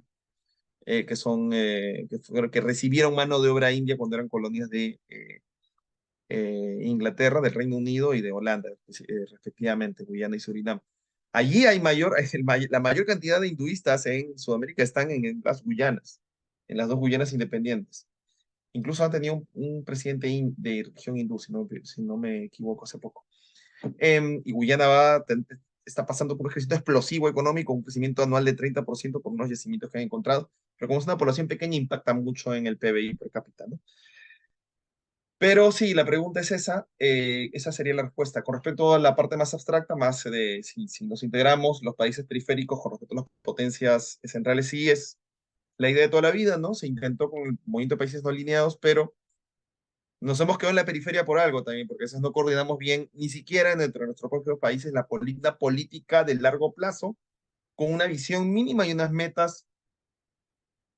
que recibieron mano de obra india cuando eran colonias de Inglaterra, del Reino Unido y de Holanda, respectivamente, Guyana y Surinam. Allí hay la mayor cantidad de hinduistas en Sudamérica están en las Guyanas, en las dos Guyanas independientes. Incluso han tenido un presidente de religión hindú, si no me equivoco, hace poco. Y Guyana está pasando por un crecimiento explosivo económico, un crecimiento anual de 30% por unos yacimientos que han encontrado, pero como es una población pequeña, impacta mucho en el PBI per cápita, ¿no? Pero sí, la pregunta es esa sería la respuesta. Con respecto a la parte más abstracta, más de si nos integramos los países periféricos con respecto a las potencias centrales, sí es la idea de toda la vida, ¿no? Se intentó con el movimiento de países no alineados, pero nos hemos quedado en la periferia por algo también, porque a veces no coordinamos bien, ni siquiera dentro de nuestros propios países, la política de largo plazo, con una visión mínima y unas metas,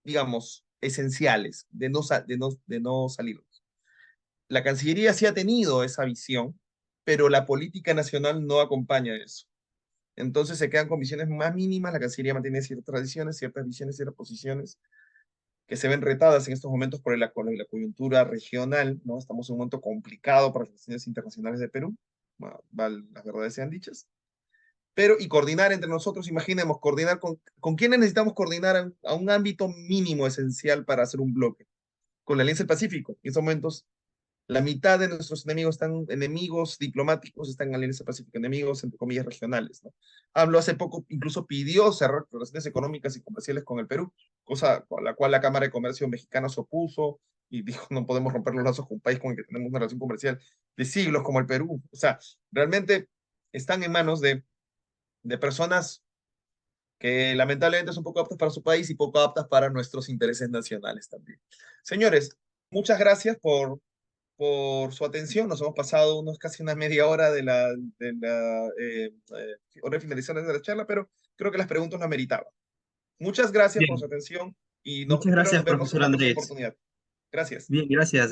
digamos, esenciales, de no salir. La Cancillería sí ha tenido esa visión, pero la política nacional no acompaña eso. Entonces se quedan con visiones más mínimas, la Cancillería mantiene ciertas tradiciones, ciertas visiones, ciertas posiciones que se ven retadas en estos momentos por la coyuntura regional, ¿no? Estamos en un momento complicado para las relaciones internacionales de Perú, las verdades sean dichas. Pero, y coordinar entre nosotros, imaginemos, coordinar con quiénes necesitamos coordinar a un ámbito mínimo esencial para hacer un bloque. Con la Alianza del Pacífico. En estos momentos La mitad de nuestros enemigos diplomáticos están en la Alianza Pacífica, enemigos, entre comillas, regionales, ¿no? AMLO hace poco incluso pidió cerrar relaciones económicas y comerciales con el Perú, cosa a la cual la Cámara de Comercio mexicana se opuso y dijo, no podemos romper los lazos con un país con el que tenemos una relación comercial de siglos como el Perú. O sea, realmente están en manos de personas que lamentablemente son poco aptas para su país y poco aptas para nuestros intereses nacionales también. Señores, muchas gracias por su atención. Nos hemos pasado casi una media hora de la hora de finalización de la charla, pero creo que las preguntas lo meritaban. Muchas gracias por su Bien, atención y muchas espero gracias, nos vernos en profesor una próxima Andrés. oportunidad. Gracias. Bien, gracias.